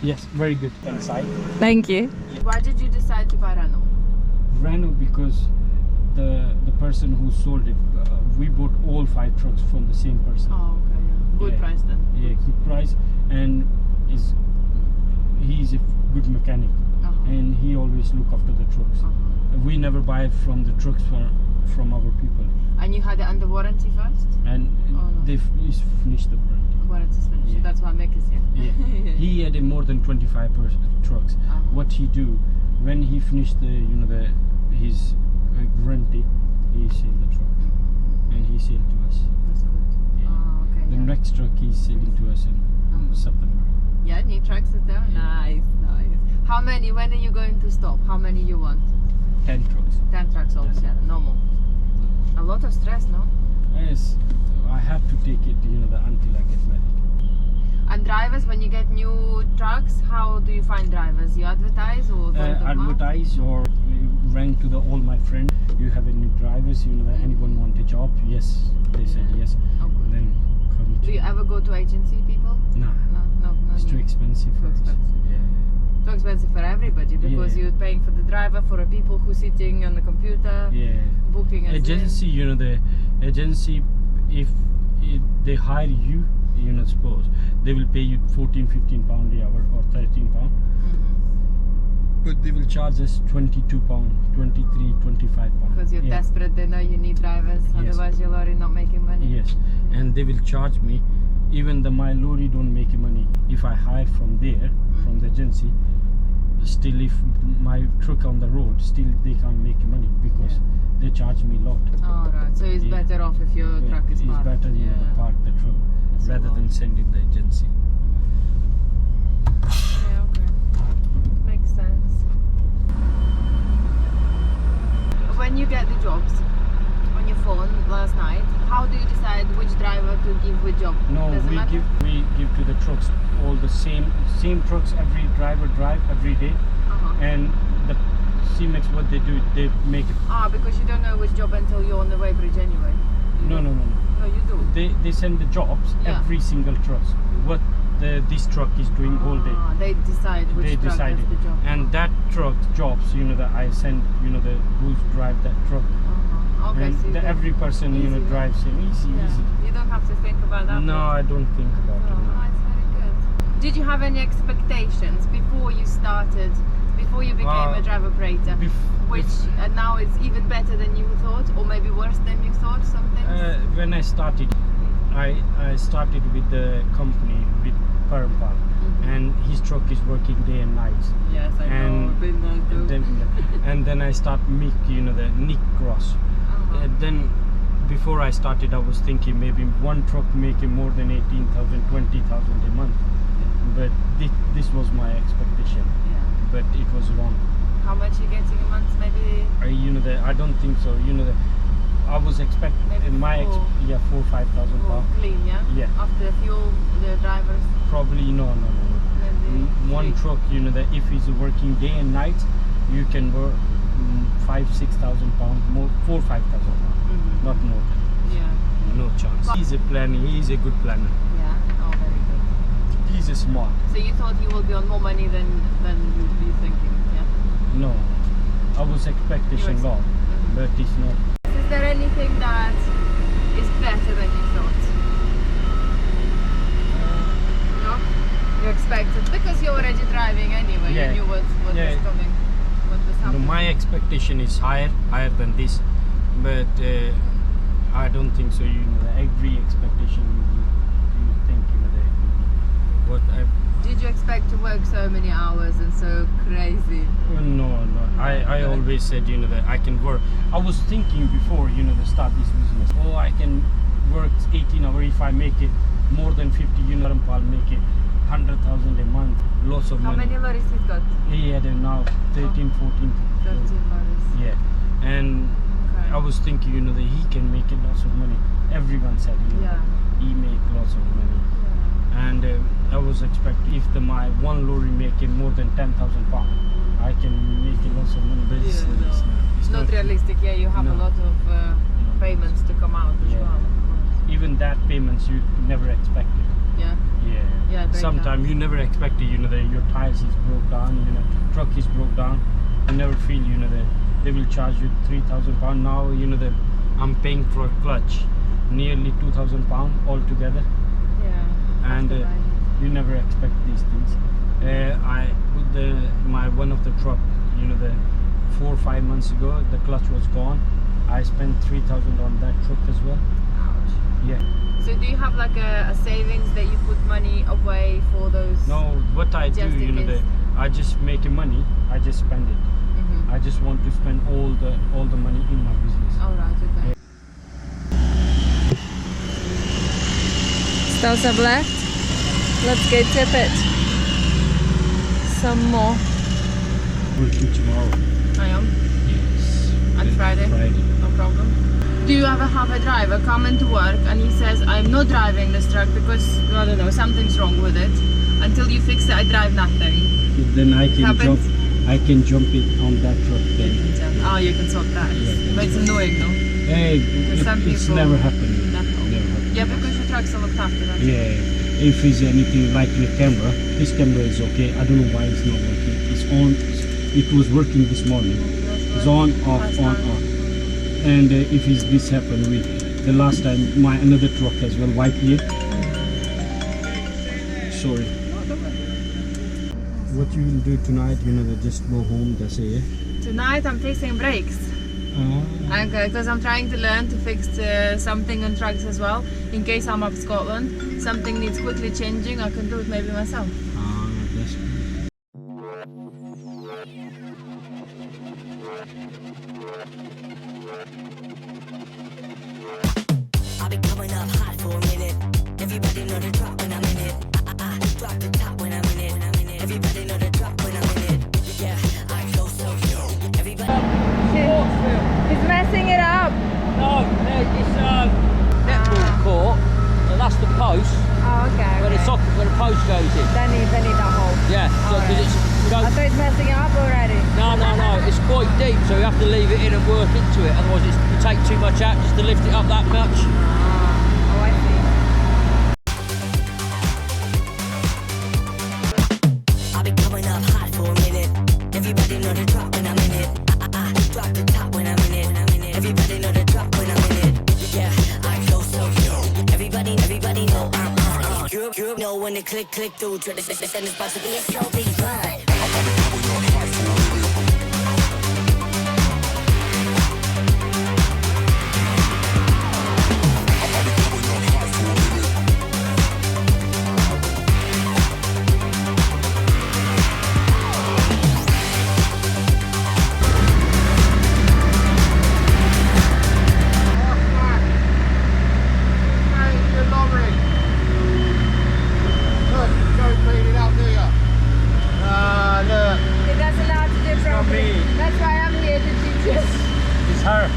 Yes, very good. Inside. Thank you. Why did you decide to buy Renault? Renault because the person who sold it, we bought all 5 trucks from the same person. Oh, okay. Yeah. Good Yeah. price then. Yeah, good price, and he's a good mechanic, and he always look after the trucks. We never buy from the trucks from our people, And you had it under warranty first? and Oh, no. they finished the warranty. Warranty's finished. Yeah. That's why Mick is here. Yeah, he had more than 25 trucks. What he do when he finished his warranty, he sold the truck, and he sold to us. That's good. Yeah. Oh, okay. The yeah. next truck he's selling to us in September. Yeah, new trucks is there. Nice. How many? When are you going to stop? How many you want? 10 trucks. 10 trucks altogether. No more. A lot of stress, no? Yes, I have to take it, until I get married. And drivers, when you get new trucks, how do you find drivers? You advertise or word of mouth? Advertise or rang to all my friends. You have any drivers? Anyone want a job? Yes, they said yes. Oh, good. Then come. Do you ever go to agency people? Nah, No. it's too expensive for us. expensive. Yeah. Too expensive for everybody because Yeah. you're paying for the driver, for the people who sitting on the computer, Yeah. booking as Agency, the agency, if they hire you, suppose they will pay you 14-15 pound a hour or 13 pound, but they will charge us 22 pound, 23, 25 pound. Because you're Yeah. desperate, they know you need drivers, Yes. otherwise you're already not making money. Yes, and they will charge me. Even my lorry don't make money. If I hire from there, from the agency, still if my truck on the road, still they can't make money because Yeah. they charge me a lot. Oh, right. So it's Yeah. better off if your Yeah, truck is it's parked. better to park the truck That's a rather lot. than sending the agency. Yeah, okay. Makes sense. When you get the jobs on your phone last night, how do you decide which driver to give which job? No, Does it matter? we give to the trucks all the same trucks every driver drive every day, Uh-huh. and the CMX what they do, they make it. Because you don't know which job until you're on the weighbridge anyway. You No, do? no, no, no. No, you do. They send the jobs Yeah. every single truck. What this truck is doing all day. They decide which They truck decide has it. the job. And that truck jobs, that I send, the who's drive that truck. Uh-huh. Okay, And so you the, get- every person, easy, yeah. drives him easy. You don't have to think about that. No, bit. I don't think about Oh, it. No. that's very good. Did you have any expectations before you started, before you became a driver operator? Which now it's even better than you thought, or maybe worse than you thought, some things? When I started, I started with the company with Parampal, and his truck is working day and night. Yes, I know. and Been there too. then I start make the Nick Cross. Uh-huh. Then before I started, I was thinking maybe one truck making more than 18,000, 20,000 a month. But this was my expectation, Yeah. but it was wrong. How much you getting a month? Maybe I don't think so. I was expecting Maybe 4,000-5,000 more pounds. clean, yeah? Yeah. After the fuel, the drivers, Probably no. maybe One three. truck, if it's working day and night, you can work 5,000-6,000 pounds more, 4,000-5,000 pounds, Mhm. not more. Yeah. No chance. He's a planner. He's a good planner. Yeah. Oh, very good. He's a smart. So you thought you will be on more money than you'd be thinking, yeah? No, I was expecting low, but it's not. Is there anything that is better than you thought? No? You expected, because you're already driving anyway, Yeah. you knew what Yeah. was coming, what was happening. My expectation is higher than this, but I don't think so. Every expectation you think there could be. What Did you expect to work so many hours and so crazy? no. I always said that I can work. I was thinking before to start this business. Oh, I can work 18 hours if I make it more than 50 units. I'll make it 100,000 a month. Lots of How money. many lorries he's got? He had now 13, 14. 13 lorries. Yeah, and Okay. I was thinking, that he can make it lots of money. Everyone said, Yeah. he make lots of money. And I was expecting if my one lorry making more than 10,000 pounds, I can make a lots of money. But it's, Yeah, it's Not realistic, yeah, you have No. a lot of payments to come out as Yeah. well. Of course. Even that payments you never expected. Yeah. Yeah. Yeah, Sometimes you never expected, that your tires is broke down, truck is broke down. You never feel, that they will charge you 3,000 pounds. Now, that I'm paying for a clutch, nearly 2,000 pounds altogether. Yeah. And After buying it. you never expect these things. I put one of the truck, the 4 or 5 months ago, the clutch was gone. I spent 3,000 on that truck as well. Ouch. Yeah. So do you have like a savings that you put money away for those? No, what I do, Just in case. I just make money. I just spend it. Mhm. I just want to spend all the money in my business. All right. Okay. Stones have left. Let's go tip it. Some more. Working tomorrow. I am. Yes. And Friday? Friday. No problem. do you ever have a driver come into work and he says, I'm not driving this truck because, I don't know, something's wrong with it. Until you fix it, I drive nothing. Then I can Happens? jump it on that truck then. Oh, you can sort that. Yeah, But it's annoying, no? Hey, some it's people- never happened. Never. Never happened. Yeah, because your trucks are looked after. That's Yeah, if it's anything like the camera, this camera is okay. I don't know why it's not working. It's on. It was working this morning. It's on, off, on, off. And if it's this happened with the last time, my another truck as well, white here. Sorry. What you will do tonight? You know, just go home. That's it. Tonight I'm fixing brakes. Because I'm trying to learn to fix something on trucks as well. In case I'm up Scotland, something needs quickly changing, I can do it maybe myself. That's good. I'll be coming up hot for a minute. Everybody know the drop when I'm in it. I drop the top when I'm in it. Everybody know the drop when I'm in it. Yeah, I go so yo. Everybody. He's messing it up. No, it's netball court, so that's the post Oh, okay. where the soccer, where the post goes in. Then he that hole. Yeah, so Alright. because it's you I don't, thought he's messing it up already. no, it's quite deep, so you have to leave it in and work into it. Otherwise, you take too much out just to lift it up that much. Oh, I see. I'll be coming up hot for a minute. Everybody know the drop when I'm in it. I drop the top when I'm in it. Everybody know the drop when I'm in it. Yeah, I go so yo. Everybody know I'm on. You know when the click through. Try to send this about to be a so big run. He doesn't know how to do it properly. That's why I'm here to teach you. It's her.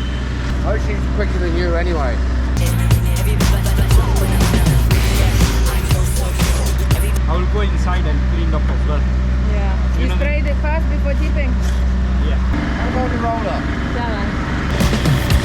Oh, she's quicker than you anyway. I will go inside and clean up as well. Yeah. You You know the- sprayed it first before tipping. Yeah. How about the roller? Yeah, man.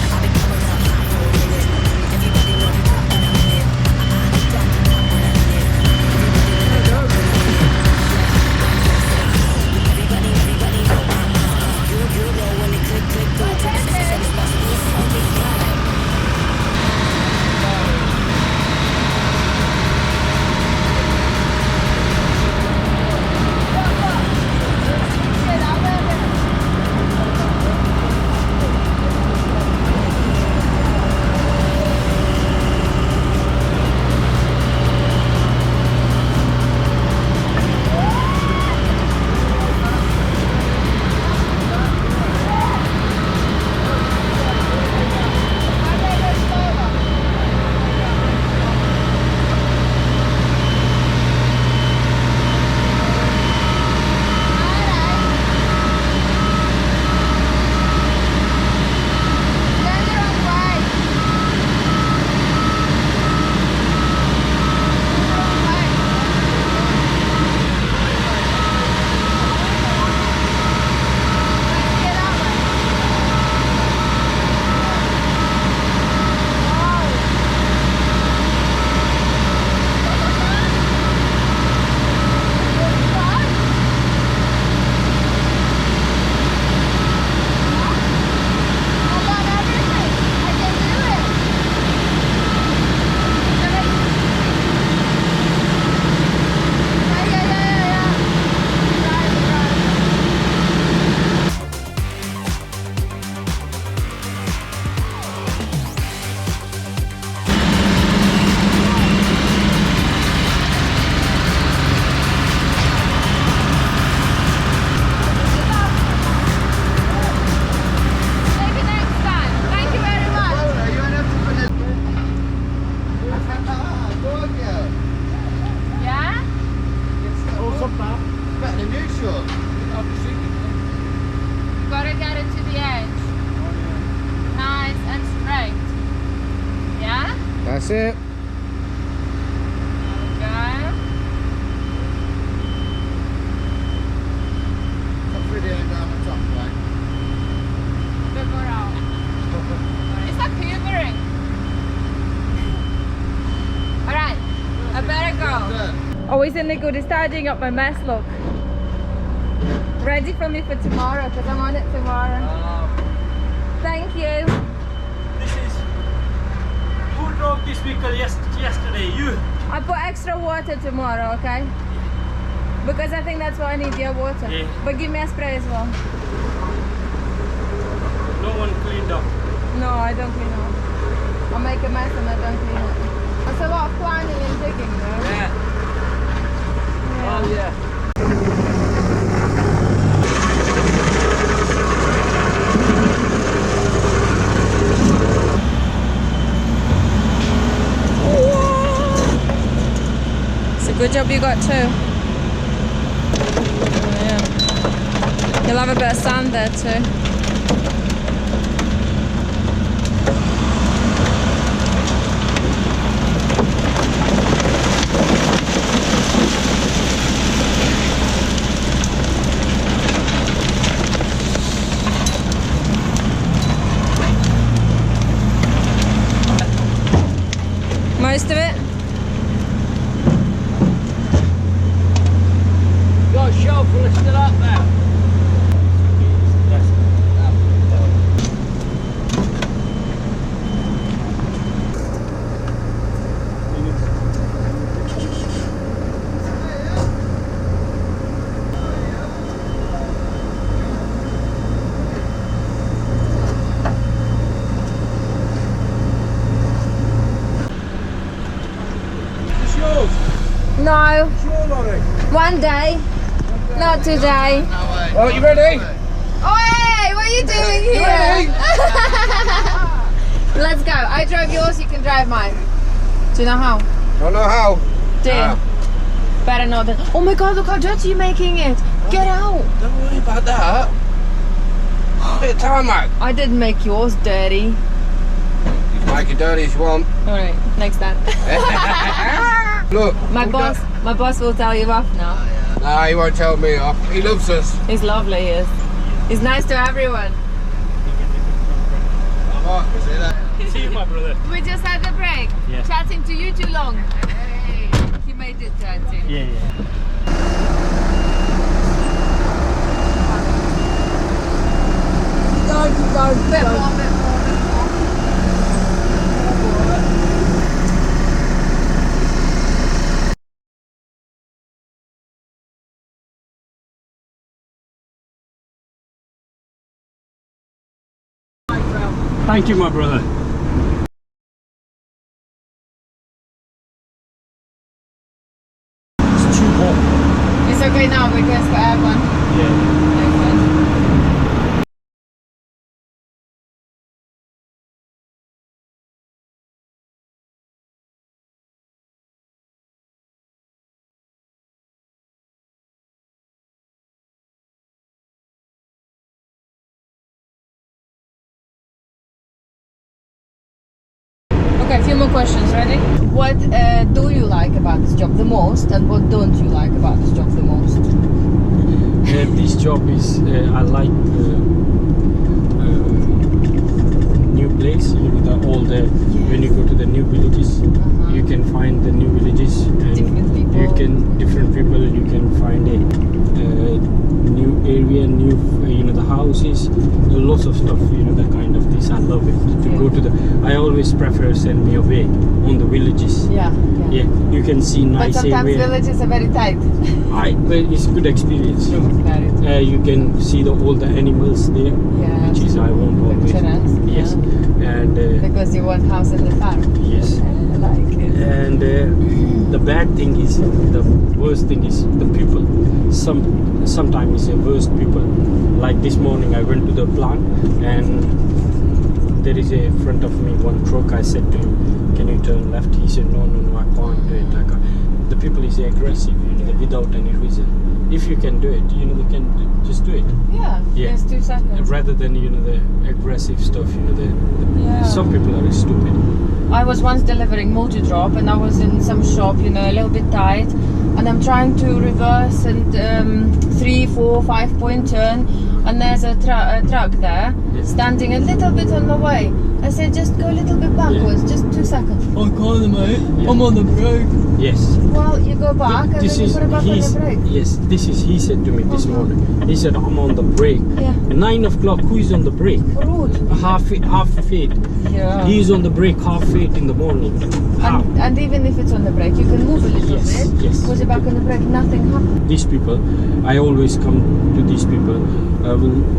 That's it. Okay. Got 3 down the top, right? Bit more out. It's not quivering. Alright, I better go. Oh, isn't it good? It's tidying up my mess, look. Ready for me for tomorrow, because I'm on it tomorrow. Thank you. This is who drove this vehicle yesterday? You. I put extra water tomorrow, okay? Because I think that's why I need your water. Yeah. But give me a spray as well. No one cleaned up. No, I don't clean up. I make a mess and I don't clean up. It's a lot of planning and digging, though. Yeah. Oh yeah. It's a good job you got two. Oh, yeah. You'll have a bit of sand there too. Most of it? Got a shelf full of still up there. No. One day. Not today. Well, you ready? Oh, hey, what are you doing here? Let's go. I drove yours, you can drive mine. Do you know how? Don't know how. Do you? Ah. Better not than. Oh my god, look how dirty you're making it. Get out. Don't worry about that. Bit of time, mate. I didn't make yours dirty. You can make it dirty if you want. Alright, next time. Look. My boss will tell you off now. Nah, he won't tell me off. He loves us. He's lovely, he is. He's nice to everyone. See you, my brother. We just had a break. Yeah. Chatting to you too long. He made it dirty. Yeah, yeah. Bit more. Thank you, my brother. It's too hot. It's okay now because for everyone. Yeah. Okay, a few more questions, ready? What do you like about this job the most and what don't you like about this job the most? This job is, I like new place, you know, when you go to the new villages, you can find the new villages and different people, you can find a new area, new, you know, the houses, lots of stuff, you know, that kind of this. I love it to go to I always prefer send me away on the villages. Yeah. Yeah, you can see nice But sometimes area. villages are very tight. But it's a good experience. Very. You can see all the animals there, Yeah. which is I want always. Picturesque, Yes, and Because you want house in the farm. yes, I like it. and the bad thing is, the worst thing is the people. Sometimes it's the worst people. Like this morning, I went to the plant and there is a front of me one truck. I said to him, "Can you turn left?" He said, "No, I can't do it." The people is aggressive, you know, without any reason. If you can do it, you know, they can just do it. Yeah. Yeah. Just 2 seconds. Rather than, you know, the aggressive stuff, you know, Yeah. some people are stupid. I was once delivering multi-drop, and I was in some shop, you know, a little bit tight, and I'm trying to reverse and 3, 4, 5 point turn, and there's a truck there standing a little bit on the way. I said, just go a little bit backwards, just 2 seconds. I can't, mate. I'm on the brake. Yes. Well, you go back and then you put it back on the brake. Yes, this is he said to me this morning. He said, I'm on the brake. Yeah. At 9 o'clock, who is on the brake? Rude. Half feet. Yeah. He's on the brake half feet in the morning. How? And even if it's on the brake, you can move a little Yes, bit. yes. Put it back on the brake, nothing happens. These people, I always come to these people.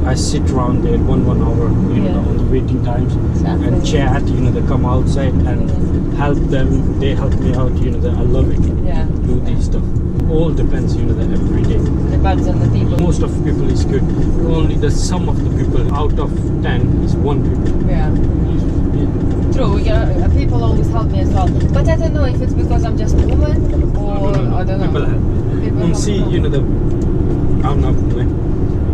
I sit around there 1 hour, you know, on the waiting times Exactly. and chat. You know, they come outside and help them. They help me out. You know, I love it. Yeah. Do these stuff. All depends. You know, every day. Depends on the people. Most of people is good. Only the sum of the people out of 10 is 1 people. Yeah. Yeah. True, yeah, people always help me as well. But I don't know if it's because I'm just a woman or I don't know. People help. People help See, me. you know, I'm not,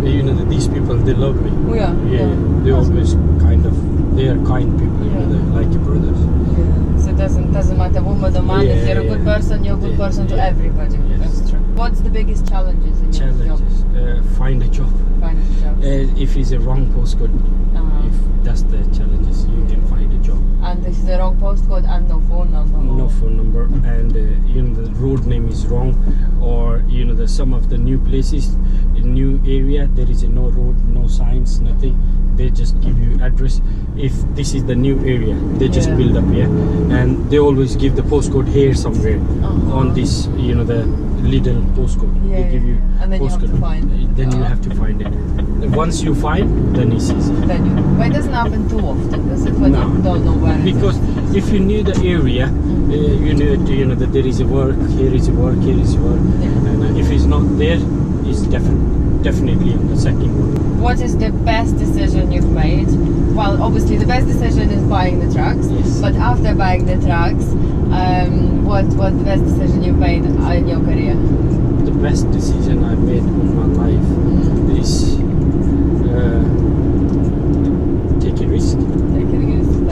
you know, these people, they love me. Yeah. Yeah, they always they are kind people, you know, they like your brothers. Yeah. So it doesn't matter woman or man. If Yeah, you're a good yeah. person, you're a good Yeah, person to yeah. everybody. Yes. That's true. What's the biggest challenges in your job? Challenges, find a job. Finding a job. If it's a wrong postcode, if that's the challenges, you can find a job. And if the wrong postcode and no phone number. No phone number, and you know, the road name is wrong, or you know, some of the new places in new area there is no road, no signs, nothing. They just give you address. If this is the new area, they just Yeah. build up here, and they always give the postcode here somewhere on this, you know, the little postcode. Yeah, They give you yeah. And then you have to postcode. find it. Then you have to find it. Once you find, then it's easy. Then you, but it doesn't happen too often, does it? When No. you don't know where it is. Because if you knew the area, you knew it, you know, that there is a work, here is a work, here is a work, Yeah. and if it's not there, it's definitely on the second one. What is the best decision you've made? Well, obviously the best decision is buying the trucks. Yes. But after buying the trucks, what the best decision you've made in your career? The best decision I made in my life is take a risk.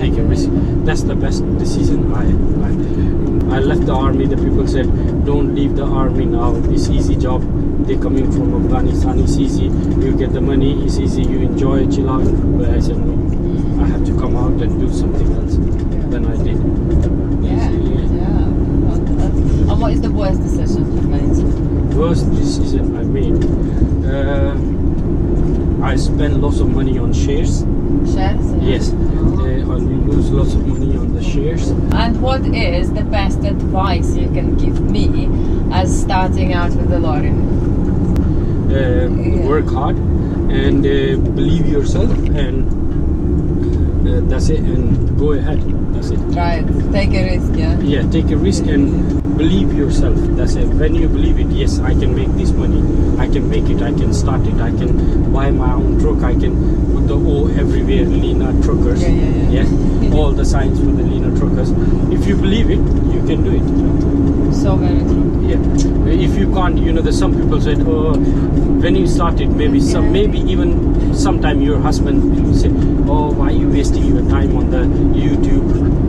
Take a risk. That's the best decision I left the army. The people said, don't leave the army now. It's easy job. They're coming from Afghanistan. It's easy. You get the money. It's easy. You enjoy it, chill out. But I said no. I have to come out and do something else. Then I did. Yeah. And what is the worst decision you've made? Worst decision I made. I spent lots of money on shares. Shares? Yes. I lose lots of money on the shares. And what is the best advice you can give me as starting out with the lorry? Work hard and believe yourself, and that's it, and go ahead. That's it. Right. Take a risk, yeah? Yeah, take a risk and believe yourself. That's it. When you believe it, yes, I can make this money. I can make it. I can start it. I can buy my own truck. I can put the O everywhere. Lena Truckers. Yeah. All the signs for the Lena Truckers. If you believe it, you can do it. So very true. Yeah. If you can't, you know, there's some people said, oh, when you started, maybe even sometime your husband will say, oh, why are you wasting your time on the YouTube?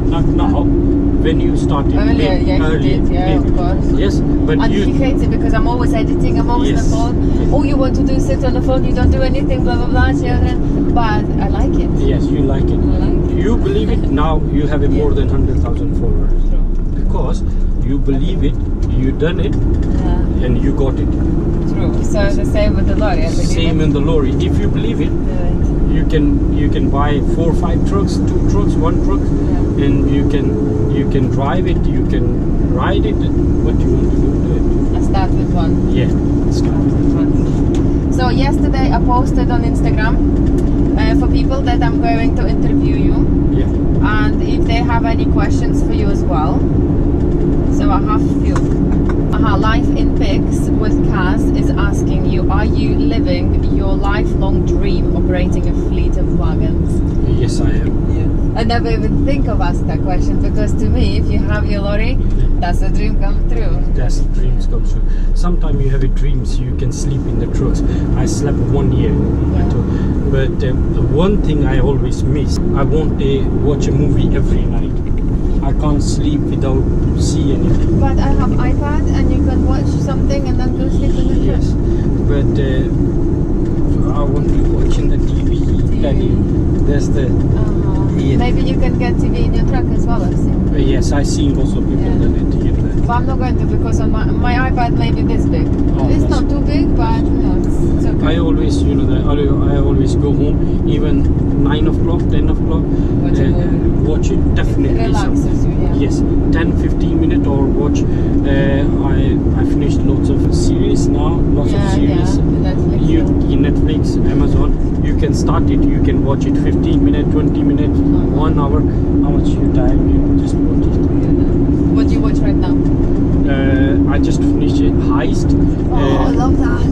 Not now. When you started, Earlier, maybe, yeah, he did, yeah, of course. Yes, but And you. he hates it because I'm always editing, I'm always Yes. on the phone. All you want to do is sit on the phone, you don't do anything, blah, blah, blah, children. But I like it. Yes, you like it. I like it. You believe it. Now you have a more than 100,000 followers True. because you believe it. You done it, Yeah, and you got it. true. So the same with the lorry. I believe Same it. in the lorry. If you believe it, Right. you can buy 4 or 5 trucks, 2 trucks, 1 truck, and you can drive it, you can ride it. What you want to do it. I start with one. Yeah, it's good. So yesterday I posted on Instagram for people that I'm going to interview you, Yeah. and if they have any questions for you as well. So I have few. Life in Pigs with Kaz is asking you, are you living your lifelong dream operating a fleet of wagons? Yes, I am. I never even think of asking that question because to me, if you have your lorry, that's a dream come true. That's dreams come true. Sometimes you have a dreams. You can sleep in the trucks. I slept 1 year. But the one thing I always miss, I want to watch a movie every night. can't sleep without see anything. But I have iPad and you can watch something and then go sleep in the truck. Yes, but I want to watch in the TV. There's the yeah. Maybe you can get TV in your truck as well, I see. Yes, I seen lots of people that it. But I'm not going to because on my iPad may be this big. It's not too big, but it's okay. I always, I always go home even 9 o'clock, 10 o'clock. Watch it definitely. It relaxes you, yeah. Yes, 10-15 minutes or watch. I finished lots of series now, lots of series. Yeah, Netflix, Amazon. You can start it. You can watch it 15 minutes, 20 minutes, 1 hour. How much your time? You just watch it. What do you watch right now? I just finished it, Heist. I love that.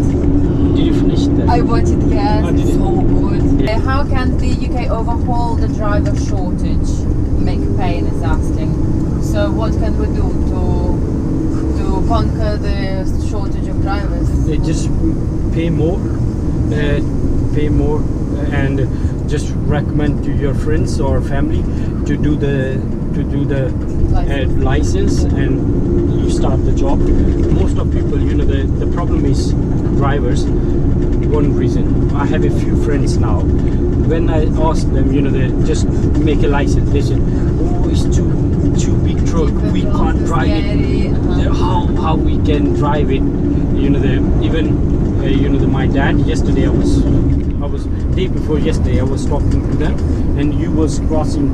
Did you finish that? I watched it, yes. Oh, It's so good. Yeah. How can the UK overhaul the driver shortage? Mick Payne is asking. So what can we do to conquer the shortage of drivers? They just pay more, and just recommend to your friends or family to do the license, and you start the job. Most of people, the problem is drivers. One reason, I have a few friends now. When I ask them, they just make a license. They say, "Oh, it's too big truck. We can't drive it. How we can drive it?" My dad. Yesterday I was day before yesterday I was talking to them, and you was crossing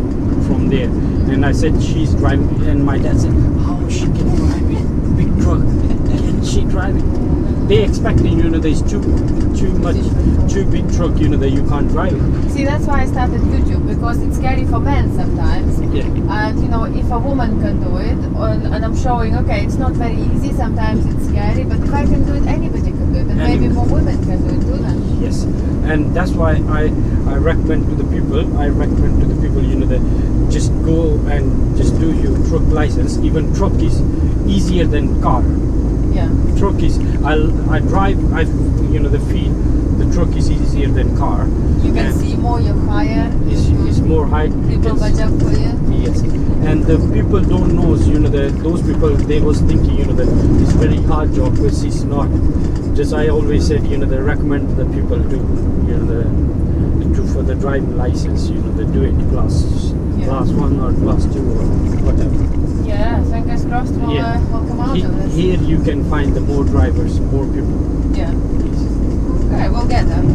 from there, and I said she's driving, and my dad said, "How she can drive it? Big truck? Can she drive it?" They expecting, there's too big truck, that you can't drive it. See, that's why I started YouTube, because it's scary for men sometimes. Yeah. And if a woman can do it, and I'm showing, okay, it's not very easy, sometimes it's scary, but if I can do it, anybody can do it, and maybe more women can do it too then. Yes, and that's why I recommend to the people, that just go and just do your truck license. Even truck is easier than car. Yeah. Truck is, I drive, the feel, the truck is easier than car. You can see more, you're higher. It's more height. People budge up for you. Yes, and the people don't know, those people, they was thinking, that it's very hard job, which is not. Just I always said, they recommend the people to, for the driving license, they do it class 1 or class 2 or whatever. Yeah, fingers crossed we'll come out of this. Here you can find the more drivers, more people. Yeah. Okay, we'll get them.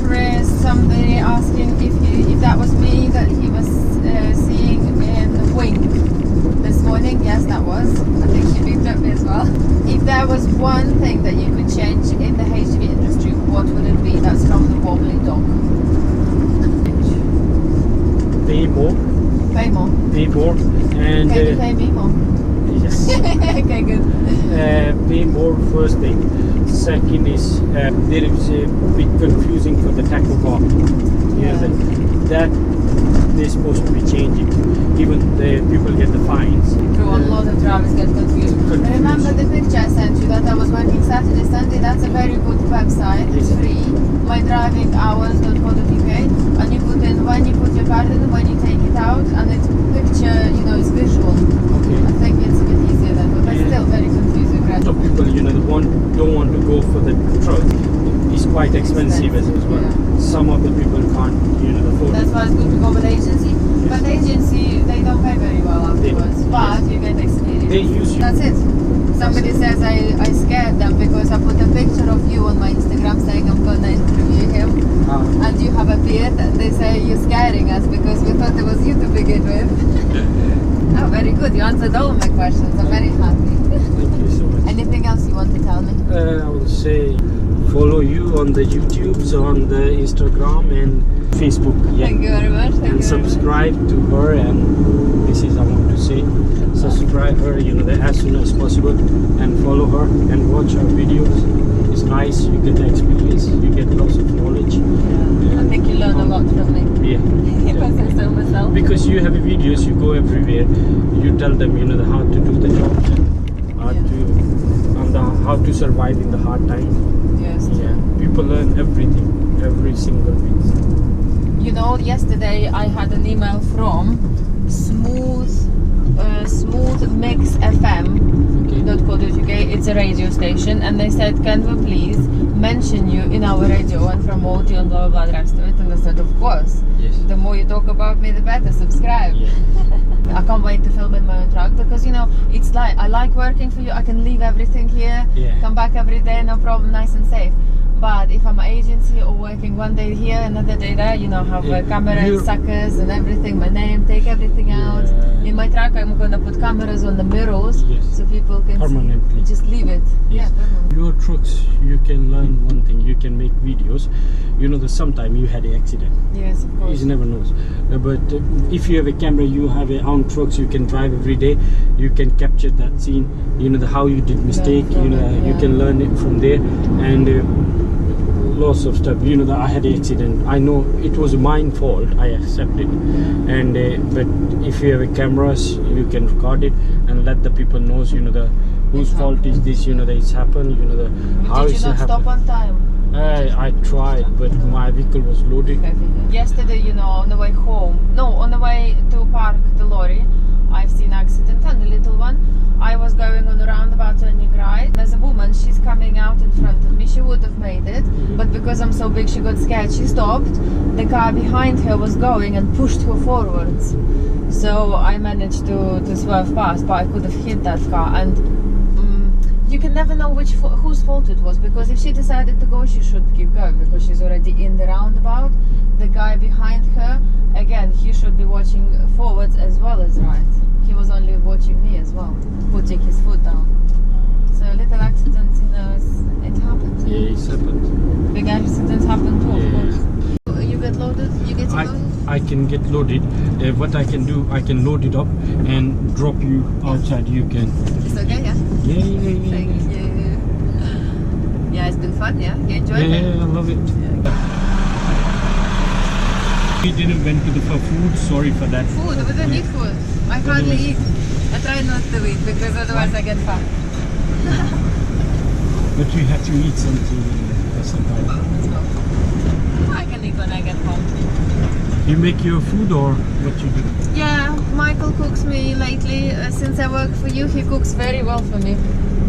Chris, somebody asking if that was me that he was seeing in the wing this morning. Yes, that was. I think she picked up me as well. If there was one thing that you could change in the HGV industry, what would it be? That's from the wobbly dog. Pay more. Pay more. Pay more. And Can you pay me more? yes. Okay, good. Pay more, first thing. Second is there is a bit confusing for the tachograph. That they're supposed to be changing. Even the people get the fines. True, a lot of drivers get confused. Remember the picture I sent you that I was working Saturday, Sunday? That's a very good website. It's free. mydrivinghours.co.uk, and you put in when you put your card in, when you take it out, and it's picture, it's visual. Okay. I think it's a bit easier than that, but still very confusing. A lot of people, don't want to go for the truck. It's quite expensive as well. Yeah. Some of the people can't, afford That's it. why it's good to go with agency. But agency, they don't pay very well afterwards. But you get experience. They use you. That's it. Somebody says I scared them because I put a picture of you on my Instagram saying I'm gonna interview him, and you have a beard. And they say you're scaring us because we thought it was you to begin with. Oh, very good. You answered all of my questions. I'm very happy. Thank you so much. Anything else you want to tell me? I will say follow you on the YouTube, so on the Instagram and Facebook. Yeah. Thank you very much. And subscribe to her, and this is I want to say, subscribe her, as soon as possible, and follow her and watch her videos. It's nice. You get the experience. You get lots of knowledge. Yeah. I think you learn a lot from me. Yeah. If I say so myself. Because you have videos, you go everywhere. You tell them, how to do the job, how to survive in the hard time. Yes. Yeah. People learn everything, every single bit. Yesterday I had an email from radio station, and they said, can we please mention you in our radio and promote you and blah blah blah, the rest of it. And I said, of course. Yes. The more you talk about me, the better. Subscribe. Yeah. I can't wait to film in my own truck, because you know, it's like, I like working for you. I can leave everything here, Yeah. come back every day, no problem, nice and safe. But if I'm an agency or working one day here, another day there, you know, have Yeah. cameras, You're- suckers and everything, my name, take everything out. Yeah. In my truck, I'm gonna put cameras on the mirrors, Yes. so people can Permanently. see. Just leave it. Yes. Yeah, permanently. Your trucks, you can learn one thing. You can make videos. You know that sometime you had an accident. Yes, of course. You never knows. But if you have a camera, you have your own trucks. You can drive every day. You can capture that scene. You know how you did mistake. from You know it, you yeah. can learn it from there, and lots of stuff. You know that I had an accident. I know it was my fault. I accept it. And but if you have a cameras, you can record it and let the people knows. You know whose fault is this. You know that it's happened. You know how Did you it's not stop happened. on time? I tried, but my vehicle was loaded. Yesterday, you know, on the way home, no, on the way to park the lorry, I've seen accident, and a little one. I was going on a roundabout turning right. There's a woman, she's coming out in front of me. She would have made it, but because I'm so big, she got scared. She stopped. The car behind her was going and pushed her forwards. So I managed to swerve past, but I could have hit that car. And you can never know whose fault it was, because if she decided to go, she should keep going, because she's already in the roundabout. The guy behind her, again, he should be watching forwards as well as right. He was only watching me as well, putting his foot down. So little accidents, you know, it happens. Yeah, it's happened. Big accidents happen too, Yeah. of course. You get loaded? You get loaded? I can get loaded. What I can do, I can load it up and drop you outside. You can. It's okay, yeah? Yeah. Thank you. Yeah, it's been fun, yeah? You enjoyed it? Yeah, I love it. We didn't went to the for food. Sorry for that. Food, we don't eat food. I hardly eat. I try not to eat, because otherwise I get fat. But we have to eat something sometime. I can eat when I get home. You make your food or what you do? Yeah, Michael cooks me lately. Since I work for you, he cooks very well for me,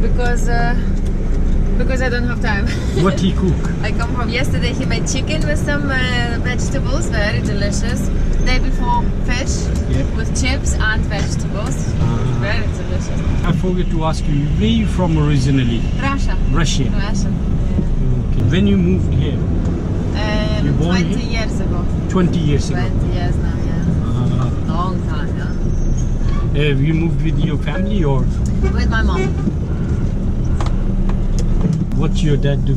because I don't have time. What he cook? I come home yesterday. He made chicken with some vegetables, very delicious. Day before, fish Yep. with chips and vegetables, very delicious. I forgot to ask you, where you from originally? Russia. Russia. Russian. Okay. When you moved here? You born 20 here? years ago. 20 years ago. 20 years now, yeah. Long time, yeah. Have you moved with your family or With my mom. what's your dad do?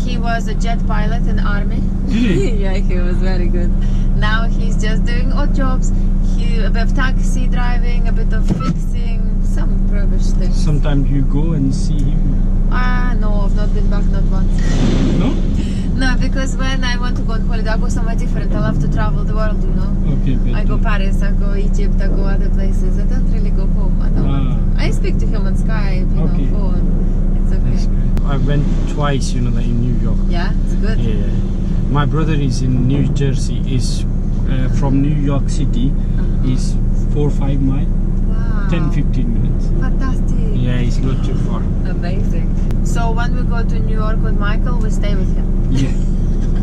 He was a jet pilot in the army. Really? Yeah, he was very good. Now he's just doing odd jobs. A bit of taxi driving, a bit of fixing, some rubbish things. Sometimes you go and see him. No, I've not been back, not once. No? No, because when I want to go on holiday, I go somewhere different. I love to travel the world, you know. Okay, but I go Paris, I go Egypt, I go other places. I don't really go home. I don't. I speak to him on Skype, you Okay. know, phone. It's That's okay. great. I went twice, you know, in New York. Yeah, it's good. Yeah. My brother is in New Jersey. Is from New York City. Is 4 or 5 miles. Wow. 10-15 minutes. Fantastic. Yeah, it's not too far. Amazing. So when we go to New York with Michael, we stay with him. Yeah.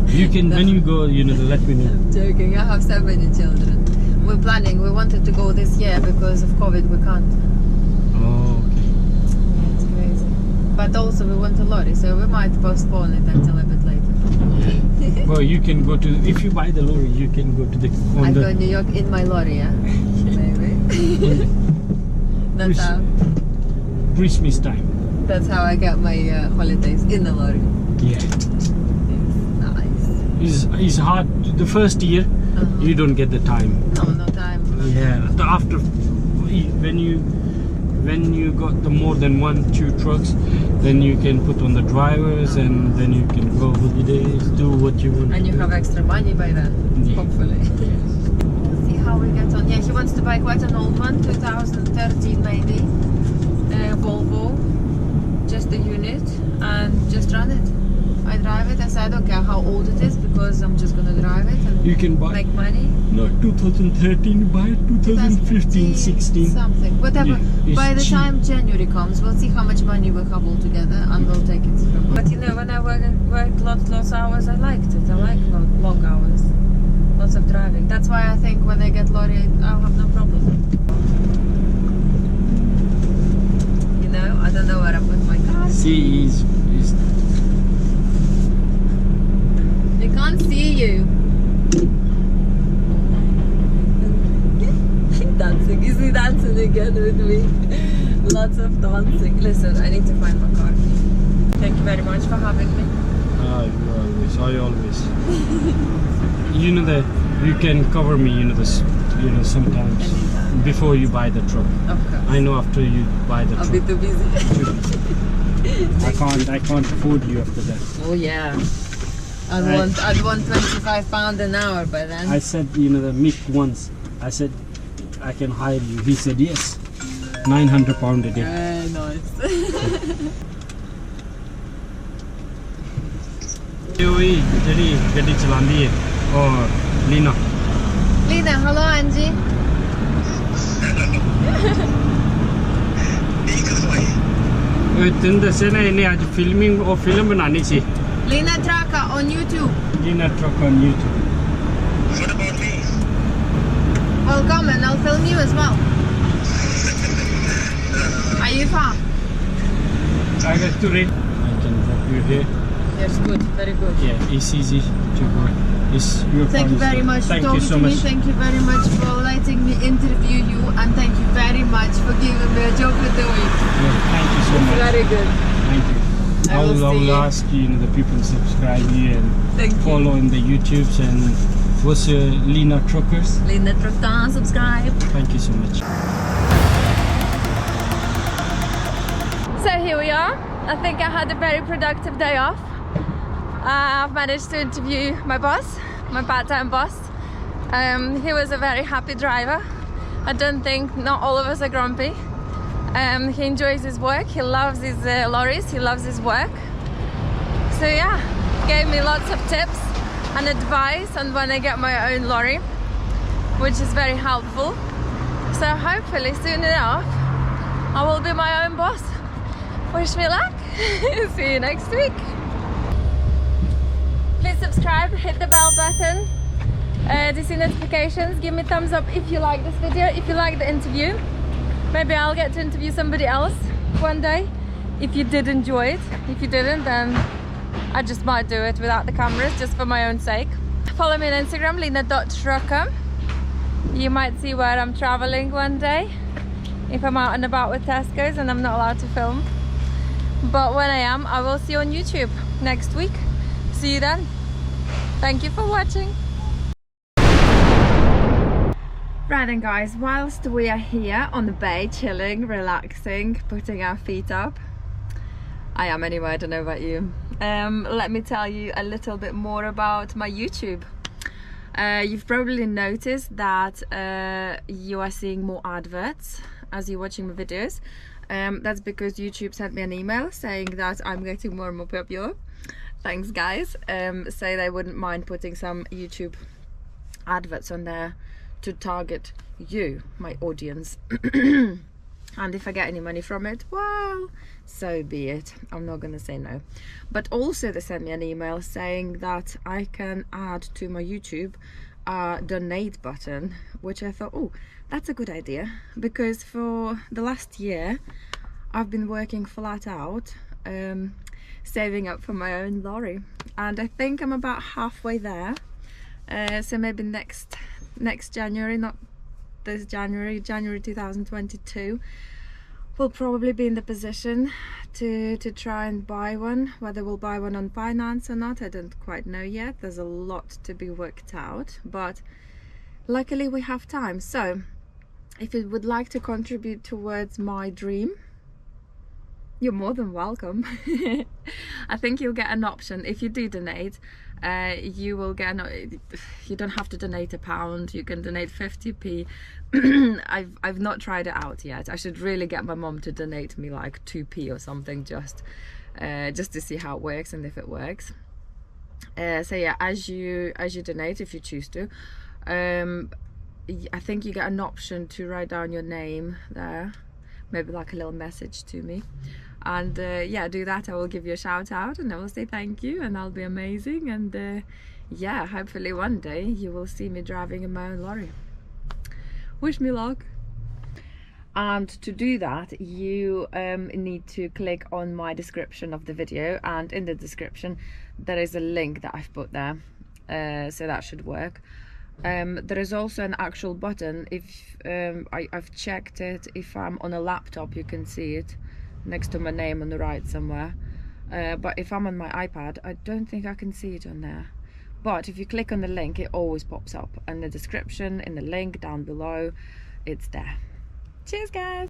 You can, when you go, you know, let me know. I'm joking. I have so many children. We're planning. We wanted to go this year because of COVID. We can't. Oh, okay. Yeah, it's crazy. But also we want a lorry, so we might postpone it until a bit later. Well, you can go to, if you buy the lorry, you can go to the, I go to New York in my lorry, yeah? Maybe. That's how. Christmas time. That's how I get my holidays, in the lorry. Yeah. Nice. It's hard. The first year, you don't get the time. No time. Yeah. After, when you got the more than 1-2 trucks, then you can put on the drivers, and then you can go holidays, do what you want. And you have extra money by then, Yeah. hopefully. See how we get on. Yeah, he wants to buy quite an old one, 2013 maybe, Volvo, just a unit, and just run it. I drive it. I said I don't care how old it is because I'm just gonna drive it and You can buy make money. no 2013, buy 2015, 16. Something, whatever. Yeah, it's By the cheap. time January comes, we'll see how much money we have all together and we'll take it from. But you know, when I worked lots hours, I liked it. I like long hours, lots of driving. That's why I think when I get lorry, I'll have no problem. You know, I don't know where I put my car. See, is They can't see you. Dancing. Is he dancing again with me? Lots of dancing. Listen, I need to find my car. Thank you very much for having me. I always. You know that you can cover me. You know this. You know sometimes before you buy the truck. Okay. I know after you buy the I'll truck. be too busy. I can't afford you after that. Oh yeah. I'd want £25 an hour by then. I said, you know, the Mick once. I said, I can hire you. He said yes. £900 a day. Nice. ओही ਜਿਹੜੀ ਗੱਡੀ ਚਲਾਉਂਦੀ ਹੈ ਉਹ ਲੀਨਾ Lina, hello Angie. ਉਹ ਤੈਨੂੰ ਦੱਸਿਆ ਨਾ ਇਹਨੇ ਅੱਜ ਫਿਲਮਿੰਗ ਉਹ ਫਿਲਮ ਬਣਾਉਣੀ ਸੀ Lina Traka on YouTube. Leena truck on YouTube. Well, come and I'll film you as well. Are you far? I got to read. I can drop you here. Yes, good, very good. Yeah, it's easy to go. It's your Thank you very much for Thank you talking so to me. much. Thank you very much for letting me interview you, and thank you very much for giving me a job for the week. Yeah, thank you so much. Very good. Thank you. I will I see will you. ask you know the people subscribe you and Thank you. follow in the YouTubes and what's your Lina Truckers. Lina Traka, subscribe. Thank you so much. So here we are. I think I had a very productive day off. I've managed to interview my boss, my part-time boss. He was a very happy driver. I don't think not all of us are grumpy. He enjoys his work, he loves his lorries, he loves his work. So yeah, gave me lots of tips and advice on when I get my own lorry, which is very helpful. So hopefully soon enough I will be my own boss. Wish me luck. See you next week. Please subscribe, hit the bell button to see notifications. Give me a thumbs up if you like this video, if you like the interview. Maybe I'll get to interview somebody else one day if you did enjoy it. If you didn't, then I just might do it without the cameras, just for my own sake. Follow me on Instagram, lina.trucker. You might see where I'm traveling one day if I'm out and about with Tesco's and I'm not allowed to film. But when I am, I will see you on YouTube next week. See you then. Thank you for watching. Right then guys, whilst we are here on the bay, chilling, relaxing, putting our feet up. I am anyway, I don't know about you. Let me tell you a little bit more about my YouTube. You've probably noticed that you are seeing more adverts as you're watching my videos. That's because YouTube sent me an email saying that I'm getting more and more popular. Thanks guys. Say they wouldn't mind putting some YouTube adverts on there to target you, my audience. And if I get any money from it, well, so be it. I'm not gonna say no. But also they sent me an email saying that I can add to my YouTube a donate button, which I thought, oh, that's a good idea, because for the last year I've been working flat out, saving up for my own lorry, and I think I'm about halfway there. So maybe next January, not this January 2022, we'll probably be in the position to try and buy one. Whether we'll buy one on finance or not, I don't quite know yet. There's a lot to be worked out, but luckily we have time. So if you would like to contribute towards my dream, you're more than welcome. I think you'll get an option. If you do donate, you will get you don't have to donate £1, you can donate 50p. I've not tried it out yet. I should really get my mom to donate me like 2p or something, just just to see how it works and if it works. So yeah, as you donate, if you choose to, I think you get an option to write down your name there, maybe like a little message to me, and yeah, do that. I will give you a shout out and I will say thank you, and that'll be amazing. And yeah, hopefully one day you will see me driving in my own lorry. Wish me luck. And to do that, you need to click on my description of the video, and in the description there is a link that I've put there, so that should work. There is also an actual button. If I've checked it, if I'm on a laptop you can see it next to my name on the right somewhere, but if I'm on my iPad I don't think I can see it on there. But if you click on the link, it always pops up in the description, in the link down below, it's there. Cheers guys!